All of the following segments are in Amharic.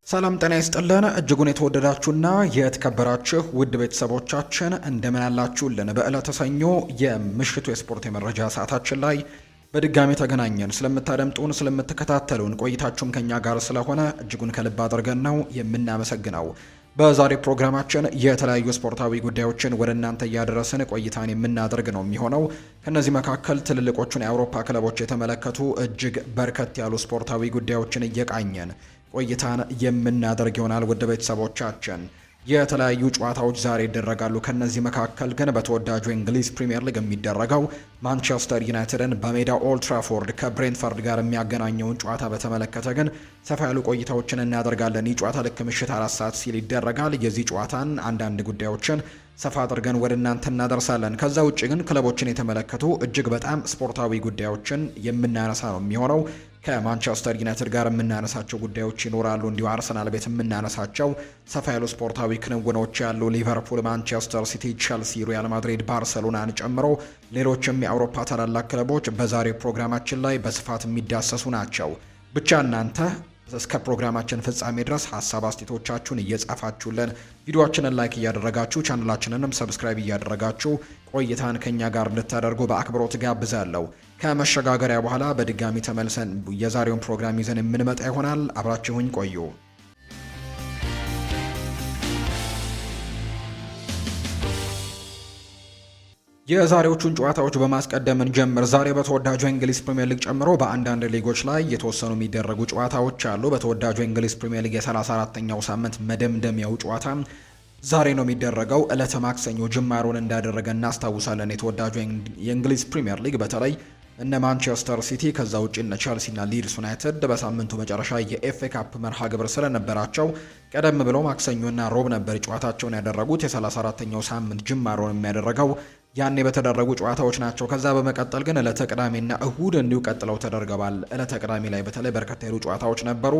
ሰላም ጤና ይስጥልን እጅጉን የተወደዳችሁና የተከበራችሁ ውድ ቤተሰቦቻችን እንደምን አላችሁልን? በዕለተ ሰኞ የምሽቱ የስፖርት የመረጃ ሰዓታችን ላይ በድጋሚ ተገናኘን። ስለምታደምጡን፣ ስለምትከታተሉን ቆይታችሁም ከኛ ጋር ስለሆነ እጅጉን ከልብ አድርገን ነው የምናመሰግነው። በዛሬ ፕሮግራማችን የተለያዩ ስፖርታዊ ጉዳዮችን ወደ እናንተ እያደረስን ቆይታን የምናደርግ ነው የሚሆነው። ከነዚህ መካከል ትልልቆቹን የአውሮፓ ክለቦች የተመለከቱ እጅግ በርከት ያሉ ስፖርታዊ ጉዳዮችን እየቃኘን ቆይታን የምናደርግ ይሆናል። ውድ ቤተሰቦቻችን የተለያዩ ጨዋታዎች ዛሬ ይደረጋሉ። ከነዚህ መካከል ግን በተወዳጁ የእንግሊዝ ፕሪምየር ሊግ የሚደረገው ማንቸስተር ዩናይትድን በሜዳው ኦልድ ትራፎርድ ከብሬንትፈርድ ጋር የሚያገናኘውን ጨዋታ በተመለከተ ግን ሰፋ ያሉ ቆይታዎችን እናደርጋለን። ይህ ጨዋታ ልክ ምሽት 4 ሰዓት ሲል ይደረጋል። የዚህ ጨዋታን አንዳንድ ጉዳዮችን ሰፋ አድርገን ወደ እናንተ እናደርሳለን። ከዛ ውጭ ግን ክለቦችን የተመለከቱ እጅግ በጣም ስፖርታዊ ጉዳዮችን የምናነሳ ነው የሚሆነው። ከማንቸስተር ዩናይትድ ጋር የምናነሳቸው ጉዳዮች ይኖራሉ። እንዲሁ አርሰናል ቤት የምናነሳቸው ሰፋ ያሉ ስፖርታዊ ክንውኖች ያሉ፣ ሊቨርፑል፣ ማንቸስተር ሲቲ፣ ቼልሲ፣ ሪያል ማድሪድ፣ ባርሰሎናን ጨምሮ ሌሎችም የአውሮፓ ታላላቅ ክለቦች በዛሬው ፕሮግራማችን ላይ በስፋት የሚዳሰሱ ናቸው። ብቻ እናንተ እስከ ፕሮግራማችን ፍጻሜ ድረስ ሀሳብ አስተያየቶቻችሁን እየጻፋችሁልን ቪዲዮአችንን ላይክ እያደረጋችሁ ቻናላችንንም ሰብስክራይብ እያደረጋችሁ ቆይታን ከኛ ጋር እንድታደርጉ በአክብሮት ጋብዛለሁ። ከመሸጋገሪያ በኋላ በድጋሚ ተመልሰን የዛሬውን ፕሮግራም ይዘን የምንመጣ ይሆናል። አብራችሁኝ ቆዩ። የዛሬዎቹን ጨዋታዎች በማስቀደም እንጀምር። ዛሬ በተወዳጁ የእንግሊዝ ፕሪምየር ሊግ ጨምሮ በአንዳንድ ሊጎች ላይ የተወሰኑ የሚደረጉ ጨዋታዎች አሉ። በተወዳጁ የእንግሊዝ ፕሪምየር ሊግ የ34ኛው ሳምንት መደምደሚያው ጨዋታ ዛሬ ነው የሚደረገው። ዕለተ ማክሰኞ ጅማሮን እንዳደረገ እናስታውሳለን። የተወዳጁ የእንግሊዝ ፕሪምየር ሊግ በተለይ እነ ማንቸስተር ሲቲ ከዛ ውጪ እነ ቼልሲና ሊድስ ዩናይትድ በሳምንቱ መጨረሻ የኤፍኤ ካፕ መርሃ ግብር ስለነበራቸው ቀደም ብሎ ማክሰኞና ሮብ ነበር ጨዋታቸውን ያደረጉት። የ34ኛው ሳምንት ጅማሮን የሚያደረገው ያኔ በተደረጉ ጨዋታዎች ናቸው። ከዛ በመቀጠል ግን ዕለተ ቅዳሜና እሁድ እንዲሁ ቀጥለው ተደርገዋል። ዕለተ ቅዳሜ ላይ በተለይ በርከት ያሉ ጨዋታዎች ነበሩ።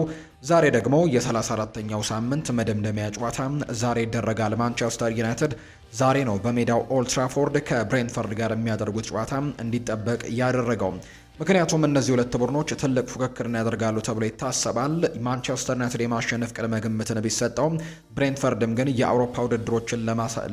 ዛሬ ደግሞ የ34ኛው ሳምንት መደምደሚያ ጨዋታ ዛሬ ይደረጋል። ማንቸስተር ዩናይትድ ዛሬ ነው በሜዳው ኦልድ ትራፎርድ ከብሬንትፈርድ ጋር የሚያደርጉት ጨዋታ እንዲጠበቅ ያደረገው። ምክንያቱም እነዚህ ሁለት ቡድኖች ትልቅ ፉክክርን ያደርጋሉ ተብሎ ይታሰባል። ማንቸስተር ዩናይትድ የማሸነፍ ቅድመ ግምትን ቢሰጠውም ብሬንትፈርድም ግን የአውሮፓ ውድድሮችን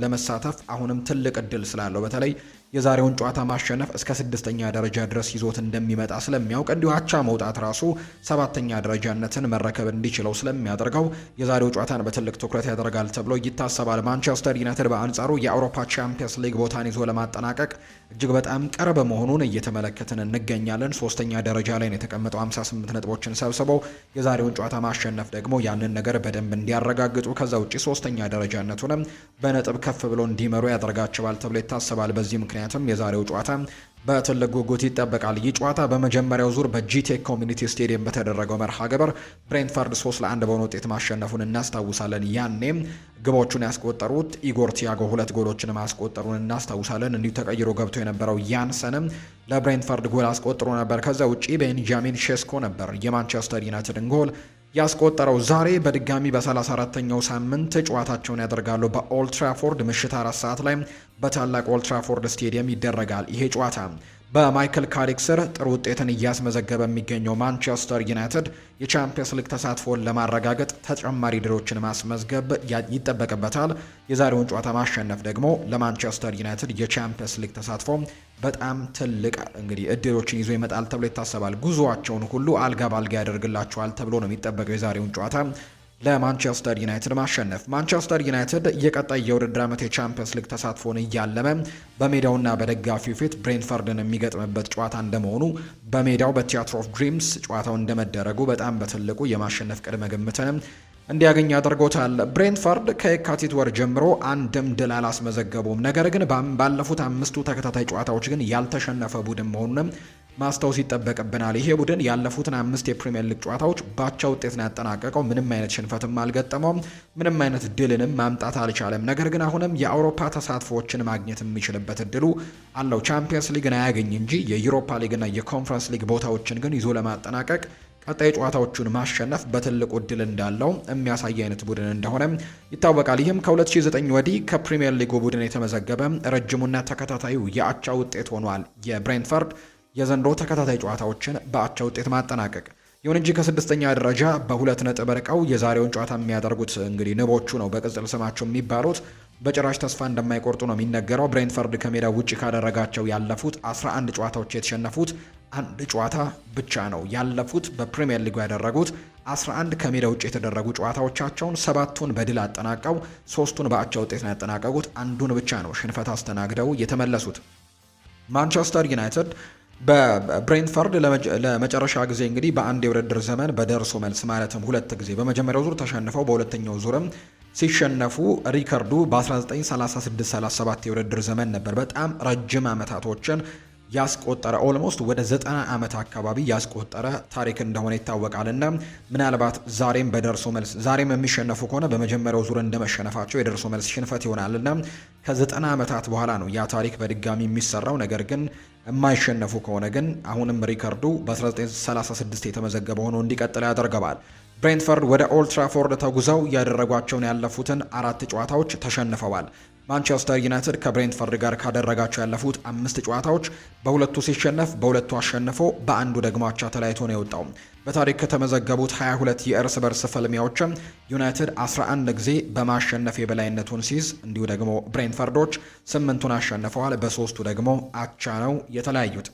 ለመሳተፍ አሁንም ትልቅ እድል ስላለው በተለይ የዛሬውን ጨዋታ ማሸነፍ እስከ 6ኛ ደረጃ ድረስ ይዞት እንደሚመጣ ስለሚያውቅ እንዲሁ አቻ መውጣት ራሱ 7ኛ ደረጃነትን መረከብ እንዲችለው ስለሚያደርገው የዛሬው ጨዋታን በትልቅ ትኩረት ያደርጋል ተብሎ ይታሰባል። ማንቸስተር ዩናይትድ በአንጻሩ የአውሮፓ ቻምፒየንስ ሊግ ቦታን ይዞ ለማጠናቀቅ እጅግ በጣም ቅርብ መሆኑን እየተመለከትን እንገኛለን። 3ኛ ደረጃ ላይ ነው የተቀመጠው 58 ነጥቦችን ሰብስበው። የዛሬውን ጨዋታ ማሸነፍ ደግሞ ያንን ነገር በደንብ እንዲያረጋግጡ ከዛ ውጪ 3ኛ ደረጃነቱንም በነጥብ ከፍ ብሎ እንዲመሩ ያደርጋቸዋል ተብሎ ይታሰባል። በዚህ ምክንያቱም የዛሬው ጨዋታ በትልቅ ጉጉት ይጠበቃል። ይህ ጨዋታ በመጀመሪያው ዙር በጂቴክ ኮሚኒቲ ስቴዲየም በተደረገው መርሃ ግብር ብሬንትፈርድ 3-1 በሆነ ውጤት ማሸነፉን እናስታውሳለን። ያኔም ግቦቹን ያስቆጠሩት ኢጎር ቲያጎ 2 ጎሎችን ማስቆጠሩን እናስታውሳለን። እንዲሁ ተቀይሮ ገብቶ የነበረው ያንሰንም ለብሬንትፈርድ ጎል አስቆጥሮ ነበር። ከዛ ውጪ ቤንጃሚን ሼስኮ ነበር የማንቸስተር ዩናይትድን ጎል ያስቆጠረው። ዛሬ በድጋሚ በ34ኛው ሳምንት ጨዋታቸውን ያደርጋሉ። በኦልድ ትራፎርድ ምሽት 4 ሰዓት ላይ በታላቅ ኦልድ ትራፎርድ ስቴዲየም ይደረጋል። ይሄ ጨዋታ በማይክል ካሪክ ስር ጥሩ ውጤትን እያስመዘገበ የሚገኘው ማንቸስተር ዩናይትድ የቻምፒየንስ ሊግ ተሳትፎን ለማረጋገጥ ተጨማሪ ድሎችን ማስመዝገብ ይጠበቅበታል። የዛሬውን ጨዋታ ማሸነፍ ደግሞ ለማንቸስተር ዩናይትድ የቻምፒየንስ ሊግ ተሳትፎ በጣም ትልቅ እንግዲህ እድሎችን ይዞ ይመጣል ተብሎ ይታሰባል። ጉዞአቸውን ሁሉ አልጋ ባልጋ ያደርግላቸዋል ተብሎ ነው የሚጠበቀው የዛሬውን ጨዋታ ለማንቸስተር ዩናይትድ ማሸነፍ። ማንቸስተር ዩናይትድ የቀጣይ የውድድር ዓመት የቻምፒየንስ ሊግ ተሳትፎን እያለመ በሜዳውና በደጋፊው ፊት ብሬንትፈርድን የሚገጥምበት ጨዋታ እንደመሆኑ በሜዳው በቲያትር ኦፍ ድሪምስ ጨዋታው እንደመደረጉ በጣም በትልቁ የማሸነፍ ቅድመ ግምትንም እንዲያገኝ አድርጎታል። ብሬንትፈርድ ከየካቲት ወር ጀምሮ አንድም ድል አላስመዘገቡም። ነገር ግን ባለፉት 5 ተከታታይ ጨዋታዎች ግን ያልተሸነፈ ቡድን መሆኑንም ማስታወስ ይጠበቅብናል። ይሄ ቡድን ያለፉትን 5 የፕሪሚየር ሊግ ጨዋታዎች ባቻ ውጤት ነው ያጠናቀቀው። ምንም አይነት ሽንፈትም አልገጠመውም። ምንም አይነት ድልንም ማምጣት አልቻለም። ነገር ግን አሁንም የአውሮፓ ተሳትፎዎችን ማግኘት የሚችልበት እድሉ አለው። ቻምፒየንስ ሊግን አያገኝ እንጂ የዩሮፓ ሊግና የኮንፈረንስ ሊግ ቦታዎችን ግን ይዞ ለማጠናቀቅ ቀጣይ ጨዋታዎቹን ማሸነፍ በትልቁ እድል እንዳለው የሚያሳይ አይነት ቡድን እንደሆነ ይታወቃል። ይህም ከ2009 ወዲህ ከፕሪሚየር ሊጉ ቡድን የተመዘገበ ረጅሙና ተከታታዩ የአቻ ውጤት ሆኗል። የብሬንትፈርድ የዘንድሮ ተከታታይ ጨዋታዎችን በአቻ ውጤት ማጠናቀቅ ይሁን እንጂ ከስድስተኛ ደረጃ በሁለት ነጥብ ርቀው የዛሬውን ጨዋታ የሚያደርጉት እንግዲህ ንቦቹ ነው በቅጽል ስማቸው የሚባሉት በጭራሽ ተስፋ እንደማይቆርጡ ነው የሚነገረው። ብሬንትፈርድ ከሜዳ ውጪ ካደረጋቸው ያለፉት 11 ጨዋታዎች የተሸነፉት አንድ ጨዋታ ብቻ ነው። ያለፉት በፕሪሚየር ሊጉ ያደረጉት 11 ከሜዳ ውጪ የተደረጉ ጨዋታዎቻቸውን 7ቱን በድል አጠናቀው 3ቱን በአቻ ውጤት ነው ያጠናቀቁት። አንዱን ብቻ ነው ሽንፈት አስተናግደው የተመለሱት። ማንቸስተር ዩናይትድ በብሬንትፈርድ ለመጨረሻ ጊዜ እንግዲህ በአንድ የውድድር ዘመን በደርሶ መልስ ማለትም ሁለት ጊዜ በመጀመሪያው ዙር ተሸንፈው በሁለተኛው ዙርም ሲሸነፉ ሪከርዱ በ1936-37 የውድድር ዘመን ነበር። በጣም ረጅም ዓመታቶችን ያስቆጠረ ኦልሞስት ወደ 90 ዓመት አካባቢ ያስቆጠረ ታሪክ እንደሆነ ይታወቃልና ምናልባት ዛሬም በደርሶ መልስ ዛሬም የሚሸነፉ ከሆነ በመጀመሪያው ዙር እንደመሸነፋቸው የደርሶ መልስ ሽንፈት ይሆናልና ከ90 ዓመታት በኋላ ነው ያ ታሪክ በድጋሚ የሚሰራው። ነገር ግን የማይሸነፉ ከሆነ ግን አሁንም ሪከርዱ በ1936 የተመዘገበ ሆኖ እንዲቀጥል ያደርገዋል። ብሬንትፈርድ ወደ ኦልድ ትራፎርድ ተጉዘው ያደረጓቸውን ያለፉትን 4 ጨዋታዎች ተሸንፈዋል። ማንቸስተር ዩናይትድ ከብሬንትፈርድ ጋር ካደረጋቸው ያለፉት 5 ጨዋታዎች በሁለቱ ሲሸነፍ በሁለቱ አሸንፎ በአንዱ ደግሞ አቻ ተለያይቶ ነው የወጣው። በታሪክ ከተመዘገቡት 22 የእርስ በርስ ፍልሚያዎችም ዩናይትድ 11 ጊዜ በማሸነፍ የበላይነቱን ሲይዝ እንዲሁ ደግሞ ብሬንትፈርዶች 8ቱን አሸንፈዋል። በ3ቱ ደግሞ አቻ ነው የተለያዩት።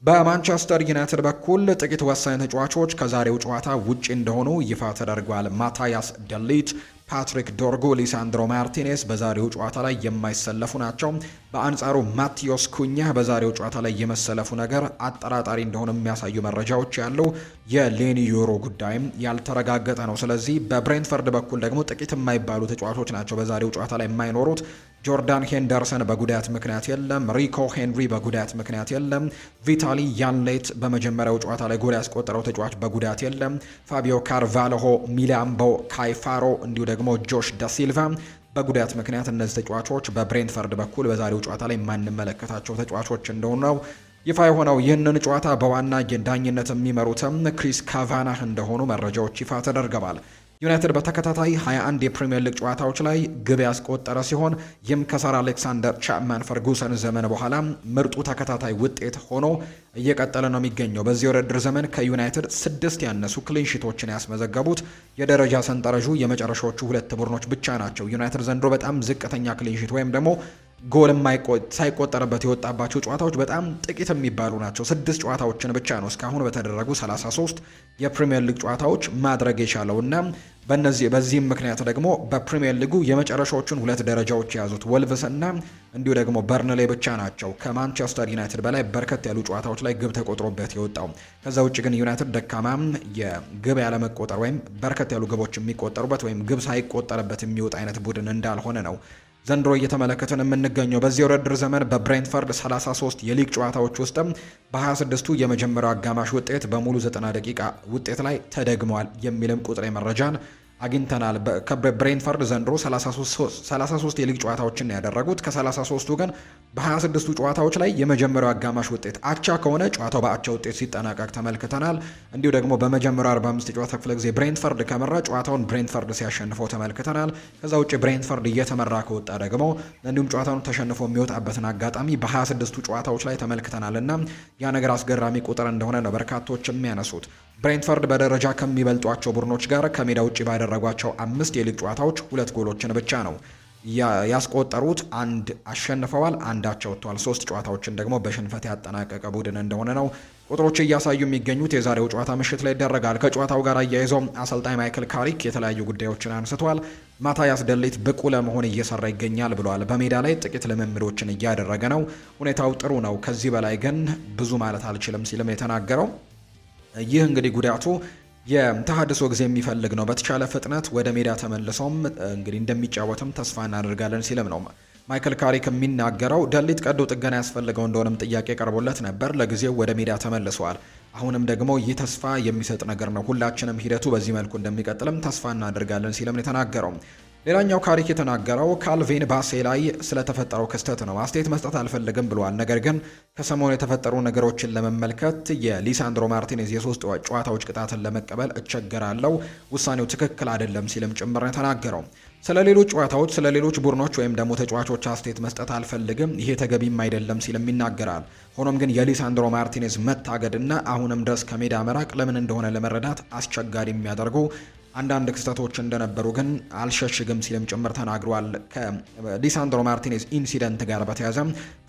በማንቸስተር ዩናይትድ በኩል ጥቂት ወሳኝ ተጫዋቾች ከዛሬው ጨዋታ ውጪ እንደሆኑ ይፋ ተደርጓል። ማታያስ ደሊት፣ ፓትሪክ ዶርጉ፣ ሊሳንድሮ ማርቲኔስ በዛሬው ጨዋታ ላይ የማይሰለፉ ናቸው። በአንጻሩ ማቲዮስ ኩኛ በዛሬው ጨዋታ ላይ የመሰለፉ ነገር አጠራጣሪ እንደሆነ የሚያሳዩ መረጃዎች ያሉ፣ የሌኒ ዮሮ ጉዳይም ያልተረጋገጠ ነው። ስለዚህ በብሬንትፈርድ በኩል ደግሞ ጥቂት የማይባሉ ተጫዋቾች ናቸው በዛሬው ጨዋታ ላይ የማይኖሩት። ጆርዳን ሄንደርሰን በጉዳት ምክንያት የለም። ሪኮ ሄንሪ በጉዳት ምክንያት የለም። ቪታሊ ያንሌት በመጀመሪያው ጨዋታ ላይ ጎል ያስቆጠረው ተጫዋች በጉዳት የለም። ፋቢዮ ካርቫልሆ፣ ሚላምቦ ካይፋሮ እንዲሁ ደግሞ ጆሽ ዳሲልቫ በጉዳት ምክንያት እነዚህ ተጫዋቾች በብሬንትፈርድ በኩል በዛሬው ጨዋታ ላይ የማንመለከታቸው ተጫዋቾች እንደሆኑ ነው ይፋ የሆነው። ይህንን ጨዋታ በዋና ዳኝነት የሚመሩትም ክሪስ ካቫናህ እንደሆኑ መረጃዎች ይፋ ተደርገዋል። ዩናይትድ በተከታታይ 21 የፕሪሚየር ሊግ ጨዋታዎች ላይ ግብ ያስቆጠረ ሲሆን ይህም ከሰር አሌክሳንደር ቻፕማን ፈርጉሰን ዘመን በኋላ ምርጡ ተከታታይ ውጤት ሆኖ እየቀጠለ ነው የሚገኘው። በዚህ ውድድር ዘመን ከዩናይትድ 6 ያነሱ ክሊንሺቶችን ያስመዘገቡት የደረጃ ሰንጠረዡ የመጨረሻዎቹ 2 ቡድኖች ብቻ ናቸው። ዩናይትድ ዘንድሮ በጣም ዝቅተኛ ክሊንሺት ወይም ደግሞ ጎል ሳይቆጠርበት የወጣባቸው ጨዋታዎች በጣም ጥቂት የሚባሉ ናቸው። 6 ጨዋታዎችን ብቻ ነው እስካሁን በተደረጉ 33 የፕሪሚየር ሊግ ጨዋታዎች ማድረግ የቻለው እና በዚህም ምክንያት ደግሞ በፕሪሚየር ሊጉ የመጨረሻዎቹን 2 ደረጃዎች የያዙት ወልቭስ እና እንዲሁ ደግሞ በርንሌ ብቻ ናቸው ከማንቸስተር ዩናይትድ በላይ በርከት ያሉ ጨዋታዎች ላይ ግብ ተቆጥሮበት የወጣው። ከዛ ውጭ ግን ዩናይትድ ደካማም የግብ ያለመቆጠር ወይም በርከት ያሉ ግቦች የሚቆጠሩበት ወይም ግብ ሳይቆጠርበት የሚወጣ አይነት ቡድን እንዳልሆነ ነው ዘንድሮ እየተመለከትን የምንገኘው። በዚህ የውድድር ዘመን በብሬንትፈርድ 33 የሊግ ጨዋታዎች ውስጥም በ26ቱ የመጀመሪያው አጋማሽ ውጤት በሙሉ 90 ደቂቃ ውጤት ላይ ተደግመዋል የሚልም ቁጥር መረጃን አግኝተናል። ከብሬንትፈርድ ዘንድሮ 33 የሊግ ጨዋታዎችን ያደረጉት ከ33ቱ ግን በ26ቱ ጨዋታዎች ላይ የመጀመሪያው አጋማሽ ውጤት አቻ ከሆነ ጨዋታው በአቻ ውጤት ሲጠናቀቅ ተመልክተናል። እንዲሁ ደግሞ በመጀመሪያው 45 የጨዋታ ክፍለ ጊዜ ብሬንትፈርድ ከመራ ጨዋታውን ብሬንትፈርድ ሲያሸንፈው ተመልክተናል። ከዛ ውጭ ብሬንትፈርድ እየተመራ ከወጣ ደግሞ እንዲሁም ጨዋታውን ተሸንፎ የሚወጣበትን አጋጣሚ በ26ቱ ጨዋታዎች ላይ ተመልክተናል እና ያ ነገር አስገራሚ ቁጥር እንደሆነ ነው በርካቶች የሚያነሱት። ብሬንትፈርድ በደረጃ ከሚበልጧቸው ቡድኖች ጋር ከሜዳ ውጭ ባደረጓቸው 5 የሊግ ጨዋታዎች 2 ጎሎችን ብቻ ነው ያስቆጠሩት። 1 አሸንፈዋል፣ 1 አቻ ወጥተዋል። 3 ጨዋታዎችን ደግሞ በሽንፈት ያጠናቀቀ ቡድን እንደሆነ ነው ቁጥሮች እያሳዩ የሚገኙት። የዛሬው ጨዋታ ምሽት ላይ ይደረጋል። ከጨዋታው ጋር አያይዘው አሰልጣኝ ማይክል ካሪክ የተለያዩ ጉዳዮችን አንስተዋል። ማታያስ ደሊት ብቁ ለመሆን እየሰራ ይገኛል ብለዋል። በሜዳ ላይ ጥቂት ልምምዶችን እያደረገ ነው። ሁኔታው ጥሩ ነው፣ ከዚህ በላይ ግን ብዙ ማለት አልችልም ሲልም የተናገረው ይህ እንግዲህ ጉዳቱ የተሃድሶ ጊዜ የሚፈልግ ነው። በተቻለ ፍጥነት ወደ ሜዳ ተመልሶም እንግዲህ እንደሚጫወትም ተስፋ እናደርጋለን ሲልም ነው ማይክል ካሪክ የሚናገረው። ደሊት ቀዶ ጥገና ያስፈልገው እንደሆነም ጥያቄ ቀርቦለት ነበር። ለጊዜው ወደ ሜዳ ተመልሰዋል። አሁንም ደግሞ ይህ ተስፋ የሚሰጥ ነገር ነው። ሁላችንም ሂደቱ በዚህ መልኩ እንደሚቀጥልም ተስፋ እናደርጋለን ሲልም የተናገረው። ሌላኛው ካሪክ የተናገረው ካልቪን ባሴ ላይ ስለተፈጠረው ክስተት ነው። አስተያየት መስጠት አልፈልግም ብሏል። ነገር ግን ከሰሞኑ የተፈጠሩ ነገሮችን ለመመልከት የሊሳንድሮ ማርቲኔዝ የሶስት ጨዋታዎች ቅጣትን ለመቀበል እቸገራለሁ፣ ውሳኔው ትክክል አይደለም ሲልም ጭምር ነው የተናገረው። ስለ ሌሎች ጨዋታዎች፣ ስለ ሌሎች ቡድኖች ወይም ደግሞ ተጫዋቾች አስተያየት መስጠት አልፈልግም፣ ይሄ ተገቢም አይደለም ሲልም ይናገራል። ሆኖም ግን የሊሳንድሮ ማርቲኔዝ መታገድና አሁንም ድረስ ከሜዳ መራቅ ለምን እንደሆነ ለመረዳት አስቸጋሪ የሚያደርጉ አንዳንድ ክስተቶች እንደነበሩ ግን አልሸሽግም ሲልም ጭምር ተናግሯል። ከሊሳንድሮ ማርቲኔዝ ኢንሲደንት ጋር በተያያዘ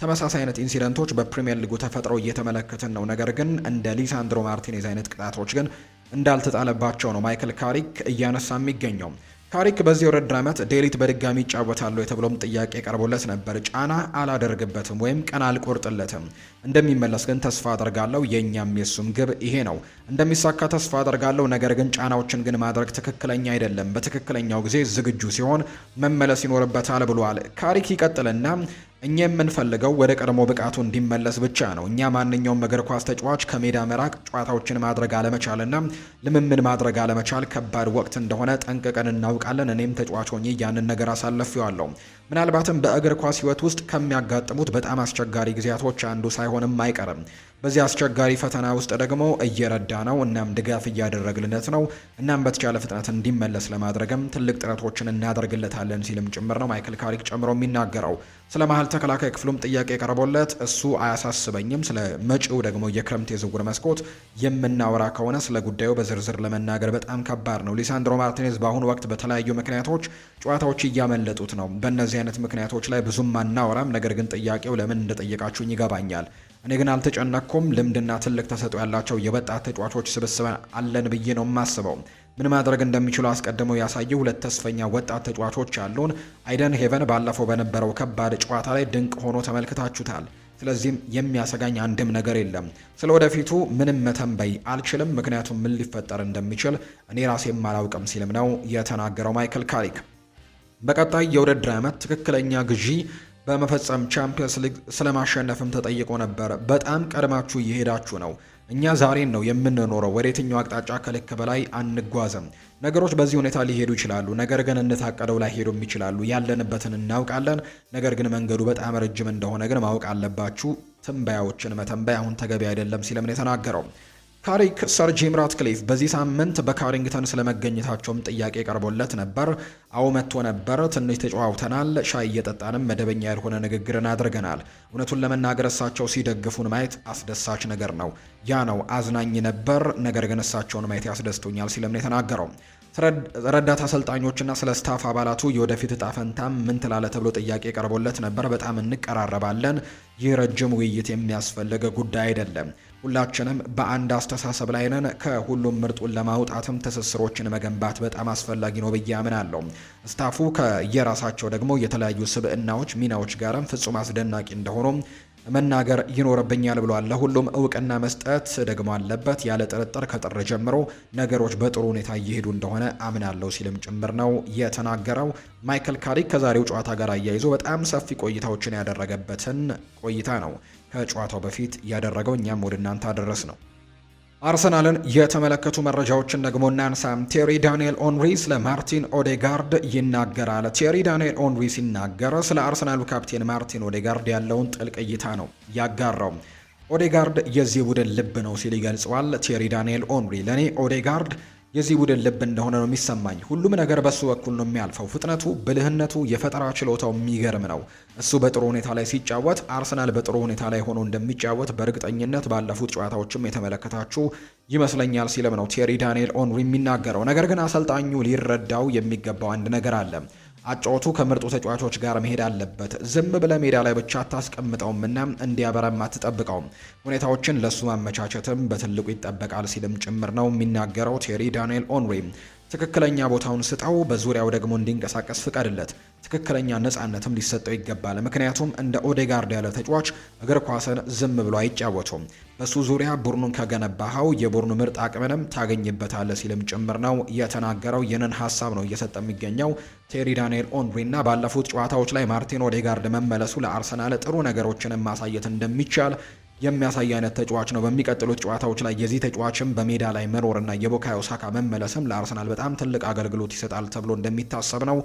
ተመሳሳይ አይነት ኢንሲደንቶች በፕሪሚየር ሊጉ ተፈጥረው እየተመለከትን ነው። ነገር ግን እንደ ሊሳንድሮ ማርቲኔዝ አይነት ቅጣቶች ግን እንዳልተጣለባቸው ነው ማይክል ካሪክ እያነሳ የሚገኘው። ካሪክ በዚህ የውድድር ዓመት ዴሊት በድጋሚ ይጫወታሉ የተብሎም ጥያቄ ቀርቦለት ነበር። ጫና አላደርግበትም ወይም ቀን አልቆርጥለትም፣ እንደሚመለስ ግን ተስፋ አደርጋለሁ። የእኛም የሱም ግብ ይሄ ነው፣ እንደሚሳካ ተስፋ አደርጋለሁ። ነገር ግን ጫናዎችን ግን ማድረግ ትክክለኛ አይደለም። በትክክለኛው ጊዜ ዝግጁ ሲሆን መመለስ ይኖርበታል ብሏል። ካሪክ ይቀጥልና እኛ የምንፈልገው ወደ ቀድሞ ብቃቱ እንዲመለስ ብቻ ነው። እኛ ማንኛውም እግር ኳስ ተጫዋች ከሜዳ መራቅ፣ ጨዋታዎችን ማድረግ አለመቻልና ልምምድ ማድረግ አለመቻል ከባድ ወቅት እንደሆነ ጠንቅቀን እናውቃለን። እኔም ተጫዋች ሆኜ ያንን ነገር አሳልፌዋለሁ። ምናልባትም በእግር ኳስ ሕይወት ውስጥ ከሚያጋጥሙት በጣም አስቸጋሪ ጊዜያቶች አንዱ ሳይሆንም አይቀርም። በዚህ አስቸጋሪ ፈተና ውስጥ ደግሞ እየረዳ ነው፣ እናም ድጋፍ እያደረግልነት ነው። እናም በተቻለ ፍጥነት እንዲመለስ ለማድረግም ትልቅ ጥረቶችን እናደርግለታለን ሲልም ጭምር ነው ማይክል ካሪክ ጨምሮ የሚናገረው። ስለ መሀል ተከላካይ ክፍሉም ጥያቄ ቀርቦለት እሱ አያሳስበኝም፣ ስለ መጪው ደግሞ የክረምት የዝውውር መስኮት የምናወራ ከሆነ ስለ ጉዳዩ በዝርዝር ለመናገር በጣም ከባድ ነው። ሊሳንድሮ ማርቲኔዝ በአሁኑ ወቅት በተለያዩ ምክንያቶች ጨዋታዎች እያመለጡት ነው። በእነዚህ አይነት ምክንያቶች ላይ ብዙም አናወራም። ነገር ግን ጥያቄው ለምን እንደጠየቃችሁኝ ይገባኛል። እኔ ግን አልተጨነቅኩም። ልምድና ትልቅ ተሰጥኦ ያላቸው የወጣት ተጫዋቾች ስብስብ አለን ብዬ ነው የማስበው። ምን ማድረግ እንደሚችሉ አስቀድመው ያሳዩ ሁለት ተስፈኛ ወጣት ተጫዋቾች አሉን። አይደን ሄቨን ባለፈው በነበረው ከባድ ጨዋታ ላይ ድንቅ ሆኖ ተመልክታችሁታል። ስለዚህም የሚያሰጋኝ አንድም ነገር የለም። ስለ ወደፊቱ ምንም መተንበይ አልችልም፣ ምክንያቱም ምን ሊፈጠር እንደሚችል እኔ ራሴም አላውቅም ሲልም ነው የተናገረው ማይክል ካሪክ። በቀጣይ የውድድር ዓመት ትክክለኛ ግዢ በመፈጸም ቻምፒየንስ ሊግ ስለማሸነፍም ተጠይቆ ነበር። በጣም ቀድማችሁ እየሄዳችሁ ነው። እኛ ዛሬን ነው የምንኖረው። ወደ የትኛው አቅጣጫ ከልክ በላይ አንጓዝም። ነገሮች በዚህ ሁኔታ ሊሄዱ ይችላሉ፣ ነገር ግን እንደታቀደው ላይ ሄዱም ይችላሉ። ያለንበትን እናውቃለን፣ ነገር ግን መንገዱ በጣም ረጅም እንደሆነ ግን ማወቅ አለባችሁ። ትንበያዎችን መተንበይ አሁን ተገቢ አይደለም ሲልም ነው የተናገረው። ካሪክ ሰር ጂም ራትክሊፍ በዚህ ሳምንት በካሪንግተን ስለመገኘታቸውም ጥያቄ ቀርቦለት ነበር። አዎ መጥቶ ነበር። ትንሽ ተጨዋውተናል፣ ሻይ እየጠጣንም መደበኛ ያልሆነ ንግግርን አድርገናል። እውነቱን ለመናገር እሳቸው ሲደግፉን ማየት አስደሳች ነገር ነው። ያ ነው አዝናኝ ነበር፣ ነገር ግን እሳቸውን ማየት ያስደስቶኛል ሲልም ነው የተናገረው። ረዳት አሰልጣኞችና ስለ ስታፍ አባላቱ የወደፊት እጣ ፈንታ ምን ትላለ ተብሎ ጥያቄ ቀርቦለት ነበር። በጣም እንቀራረባለን። ይህ ረጅም ውይይት የሚያስፈልግ ጉዳይ አይደለም። ሁላችንም በአንድ አስተሳሰብ ላይ ነን። ከሁሉም ምርጡን ለማውጣትም ትስስሮችን መገንባት በጣም አስፈላጊ ነው ብዬ አምናለሁ። ስታፉ ከየራሳቸው ደግሞ የተለያዩ ስብዕናዎች፣ ሚናዎች ጋርም ፍጹም አስደናቂ እንደሆኑ መናገር ይኖርብኛል ብሏል። ለሁሉም እውቅና መስጠት ደግሞ አለበት። ያለ ጥርጥር ከጥር ጀምሮ ነገሮች በጥሩ ሁኔታ እየሄዱ እንደሆነ አምናለሁ ሲልም ጭምር ነው የተናገረው። ማይክል ካሪክ ከዛሬው ጨዋታ ጋር አያይዞ በጣም ሰፊ ቆይታዎችን ያደረገበትን ቆይታ ነው ከጨዋታው በፊት ያደረገው። እኛም ወደ እናንተ አደረስ ነው። አርሰናልን የተመለከቱ መረጃዎችን ደግሞ እናንሳ። ቴሪ ዳንኤል ኦንሪ ስለ ማርቲን ኦዴጋርድ ይናገራል። ቴሪ ዳንኤል ኦንሪ ሲናገር ስለ አርሰናሉ ካፕቴን ማርቲን ኦዴጋርድ ያለውን ጥልቅ እይታ ነው ያጋራው። ኦዴጋርድ የዚህ ቡድን ልብ ነው ሲል ይገልጸዋል። ቴሪ ዳንኤል ኦንሪ ለእኔ ኦዴጋርድ የዚህ ቡድን ልብ እንደሆነ ነው የሚሰማኝ። ሁሉም ነገር በሱ በኩል ነው የሚያልፈው። ፍጥነቱ፣ ብልህነቱ፣ የፈጠራ ችሎታው የሚገርም ነው። እሱ በጥሩ ሁኔታ ላይ ሲጫወት፣ አርሰናል በጥሩ ሁኔታ ላይ ሆኖ እንደሚጫወት በእርግጠኝነት ባለፉት ጨዋታዎችም የተመለከታችሁ ይመስለኛል ሲልም ነው ቴሪ ዳንኤል ኦንሪ የሚናገረው። ነገር ግን አሰልጣኙ ሊረዳው የሚገባው አንድ ነገር አለ። አጫወቱ ከምርጡ ተጫዋቾች ጋር መሄድ አለበት። ዝም ብለ ሜዳ ላይ ብቻ አታስቀምጠውም እና እንዲያበረም አትጠብቀውም። ሁኔታዎችን ለሱ ማመቻቸትም በትልቁ ይጠበቃል ሲልም ጭምር ነው የሚናገረው ቴሪ ዳንኤል ኦንሪ። ትክክለኛ ቦታውን ስጠው፣ በዙሪያው ደግሞ እንዲንቀሳቀስ ፍቀድለት። ትክክለኛ ነፃነትም ሊሰጠው ይገባል። ምክንያቱም እንደ ኦዴጋርድ ያለ ተጫዋች እግር ኳስን ዝም ብሎ አይጫወቱም። በሱ ዙሪያ ቡድኑን ከገነባኸው የቡድኑ ምርጥ አቅምንም ታገኝበታለህ ሲልም ጭምር ነው የተናገረው። ይህንን ሀሳብ ነው እየሰጠ የሚገኘው ቴሪ ዳንኤል ኦንሪ እና ባለፉት ጨዋታዎች ላይ ማርቲን ኦዴጋርድ መመለሱ ለአርሰናል ጥሩ ነገሮችን ማሳየት እንደሚቻል የሚያሳይ አይነት ተጫዋች ነው። በሚቀጥሉት ጨዋታዎች ላይ የዚህ ተጫዋችም በሜዳ ላይ መኖርና የቡካዮ ሳካ መመለስም ለአርሰናል በጣም ትልቅ አገልግሎት ይሰጣል ተብሎ እንደሚታሰብ ነው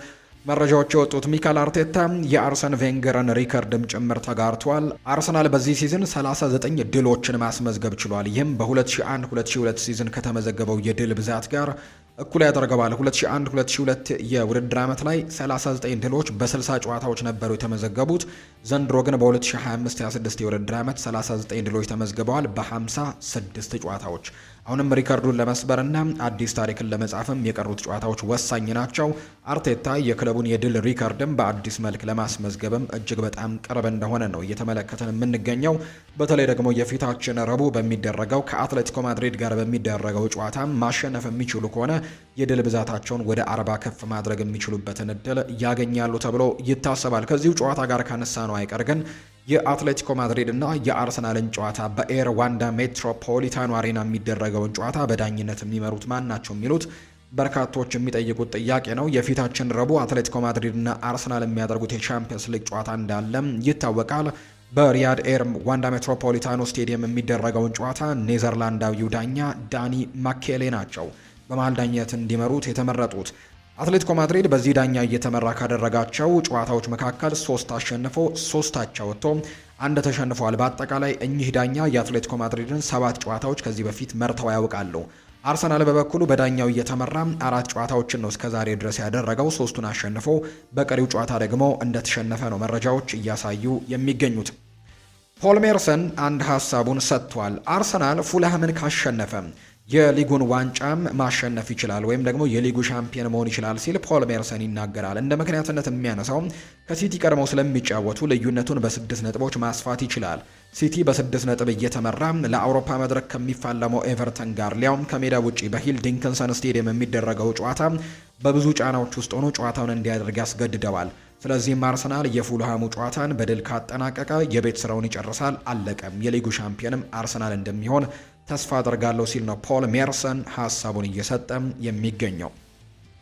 መረጃዎች የወጡት ሚካኤል አርቴታ የአርሰን ቬንገርን ሪከርድም ጭምር ተጋርቷል። አርሰናል በዚህ ሲዝን 39 ድሎችን ማስመዝገብ ችሏል። ይህም በ2001-2002 ሲዝን ከተመዘገበው የድል ብዛት ጋር እኩል ያደርገዋል። 2001-2002 የውድድር ዓመት ላይ 39 ድሎች በ60 ጨዋታዎች ነበሩ የተመዘገቡት። ዘንድሮ ግን በ2025-26 የውድድር ዓመት 39 ድሎች ተመዝግበዋል በ56 ጨዋታዎች። አሁንም ሪከርዱን ለመስበርና አዲስ ታሪክን ለመጻፍም የቀሩት ጨዋታዎች ወሳኝ ናቸው። አርቴታ የክለቡን የድል ሪከርድም በአዲስ መልክ ለማስመዝገብም እጅግ በጣም ቅርብ እንደሆነ ነው እየተመለከተን የምንገኘው። በተለይ ደግሞ የፊታችን ረቡዕ በሚደረገው ከአትሌቲኮ ማድሪድ ጋር በሚደረገው ጨዋታ ማሸነፍ የሚችሉ ከሆነ የድል ብዛታቸውን ወደ 40 ከፍ ማድረግ የሚችሉበትን እድል ያገኛሉ ተብሎ ይታሰባል። ከዚሁ ጨዋታ ጋር ካነሳ ነው አይቀር ግን የአትሌቲኮ ማድሪድ እና የአርሰናልን ጨዋታ በኤር ዋንዳ ሜትሮፖሊታኖ አሬና የሚደረገውን ጨዋታ በዳኝነት የሚመሩት ማን ናቸው የሚሉት በርካቶች የሚጠይቁት ጥያቄ ነው። የፊታችን ረቡዕ አትሌቲኮ ማድሪድ እና አርሰናል የሚያደርጉት የቻምፒየንስ ሊግ ጨዋታ እንዳለም ይታወቃል። በሪያድ ኤር ዋንዳ ሜትሮፖሊታኖ ስቴዲየም የሚደረገውን ጨዋታ ኔዘርላንዳዊው ዳኛ ዳኒ ማኬሌ ናቸው በመሃል ዳኝነት እንዲመሩት የተመረጡት። አትሌቲኮ ማድሪድ በዚህ ዳኛ እየተመራ ካደረጋቸው ጨዋታዎች መካከል 3 አሸንፎ 3 አቻ ወጥቶ 1 ተሸንፈዋል። በአጠቃላይ እኚህ ዳኛ የአትሌቲኮ ማድሪድን 7 ጨዋታዎች ከዚህ በፊት መርተው ያውቃሉ። አርሰናል በበኩሉ በዳኛው እየተመራ 4 ጨዋታዎችን ነው እስከዛሬ ድረስ ያደረገው። 3ቱን አሸንፎ በቀሪው ጨዋታ ደግሞ እንደተሸነፈ ነው መረጃዎች እያሳዩ የሚገኙት። ፖል ሜርሰን አንድ ሀሳቡን ሰጥቷል። አርሰናል ፉልሃምን ካሸነፈ የሊጉን ዋንጫም ማሸነፍ ይችላል ወይም ደግሞ የሊጉ ሻምፒዮን መሆን ይችላል ሲል ፖል ሜርሰን ይናገራል። እንደ ምክንያትነት የሚያነሳው ከሲቲ ቀድመው ስለሚጫወቱ ልዩነቱን በ6 ነጥቦች ማስፋት ይችላል። ሲቲ በ6 ነጥብ እየተመራ ለአውሮፓ መድረክ ከሚፋለመው ኤቨርተን ጋር ሊያውም ከሜዳ ውጪ በሂል ዲንክንሰን ስቴዲየም የሚደረገው ጨዋታ በብዙ ጫናዎች ውስጥ ሆኖ ጨዋታውን እንዲያደርግ ያስገድደዋል። ስለዚህም አርሰናል የፉልሃሙ ጨዋታን በድል ካጠናቀቀ የቤት ስራውን ይጨርሳል። አለቀም። የሊጉ ሻምፒዮንም አርሰናል እንደሚሆን ተስፋ አድርጋለሁ ሲል ነው ፖል ሜርሰን ሀሳቡን እየሰጠ የሚገኘው።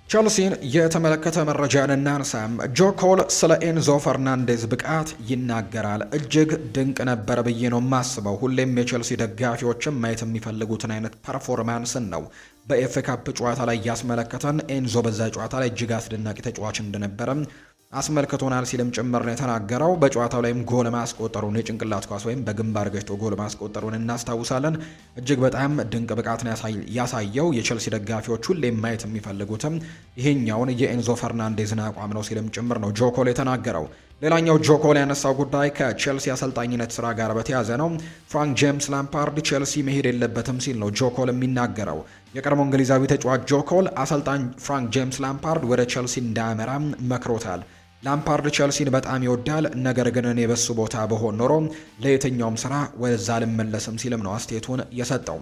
ቸልሲን የተመለከተ መረጃን እናንሳም። ጆ ኮል ስለ ኤንዞ ፈርናንዴዝ ብቃት ይናገራል። እጅግ ድንቅ ነበር ብዬ ነው የማስበው። ሁሌም የቸልሲ ደጋፊዎችም ማየት የሚፈልጉትን አይነት ፐርፎርማንስን ነው በኤፍኤ ካፕ ጨዋታ ላይ ያስመለከተን። ኤንዞ በዛ ጨዋታ ላይ እጅግ አስደናቂ ተጫዋች እንደነበረም አስመልክቶናል ሲልም ጭምር ነው የተናገረው። በጨዋታው ላይም ጎል ማስቆጠሩን የጭንቅላት ኳስ ወይም በግንባር ገጭቶ ጎል ማስቆጠሩን እናስታውሳለን። እጅግ በጣም ድንቅ ብቃትን ያሳየው የቸልሲ ደጋፊዎች ሁሌም ማየት የሚፈልጉትም ይሄኛውን የኤንዞ ፈርናንዴዝን አቋም ነው ሲልም ጭምር ነው ጆኮል የተናገረው። ሌላኛው ጆኮል ያነሳው ጉዳይ ከቸልሲ አሰልጣኝነት ስራ ጋር በተያያዘ ነው። ፍራንክ ጄምስ ላምፓርድ ቸልሲ መሄድ የለበትም ሲል ነው ጆኮል የሚናገረው። የቀድሞ እንግሊዛዊ ተጫዋች ጆኮል አሰልጣኝ ፍራንክ ጄምስ ላምፓርድ ወደ ቸልሲ እንዳያመራ መክሮታል። ላምፓርድ ቸልሲን በጣም ይወዳል፣ ነገር ግን እኔ በሱ ቦታ በሆን ኖሮ ለየትኛውም ስራ ወደዛ አልመለስም ሲልም ነው አስተያየቱን የሰጠው።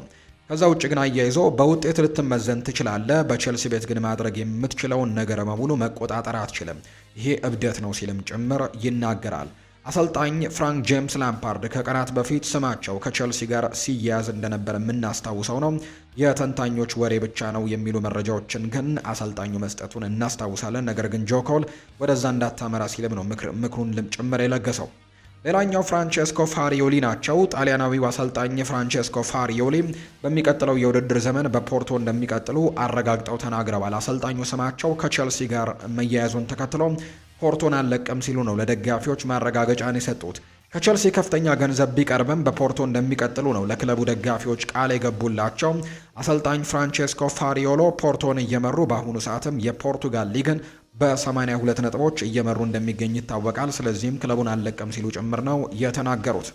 ከዛ ውጭ ግን አያይዞ በውጤት ልትመዘን ትችላለህ፣ በቸልሲ ቤት ግን ማድረግ የምትችለውን ነገር በሙሉ መቆጣጠር አትችልም፣ ይሄ እብደት ነው ሲልም ጭምር ይናገራል። አሰልጣኝ ፍራንክ ጄምስ ላምፓርድ ከቀናት በፊት ስማቸው ከቸልሲ ጋር ሲያያዝ እንደነበር የምናስታውሰው ነው። የተንታኞች ወሬ ብቻ ነው የሚሉ መረጃዎችን ግን አሰልጣኙ መስጠቱን እናስታውሳለን። ነገር ግን ጆኮል ወደዛ እንዳታመራ ሲልም ነው ምክሩን ጭምር የለገሰው። ሌላኛው ፍራንቼስኮ ፋሪዮሊ ናቸው። ጣሊያናዊው አሰልጣኝ ፍራንቼስኮ ፋሪዮሊ በሚቀጥለው የውድድር ዘመን በፖርቶ እንደሚቀጥሉ አረጋግጠው ተናግረዋል። አሰልጣኙ ስማቸው ከቸልሲ ጋር መያያዙን ተከትሎ ፖርቶን አልለቀም ሲሉ ነው ለደጋፊዎች ማረጋገጫን የሰጡት። ከቸልሲ ከፍተኛ ገንዘብ ቢቀርብም በፖርቶ እንደሚቀጥሉ ነው ለክለቡ ደጋፊዎች ቃል የገቡላቸው። አሰልጣኝ ፍራንቼስኮ ፋሪዮሎ ፖርቶን እየመሩ በአሁኑ ሰዓትም የፖርቱጋል ሊግን በ82 ነጥቦች እየመሩ እንደሚገኝ ይታወቃል። ስለዚህም ክለቡን አልለቀም ሲሉ ጭምር ነው የተናገሩት።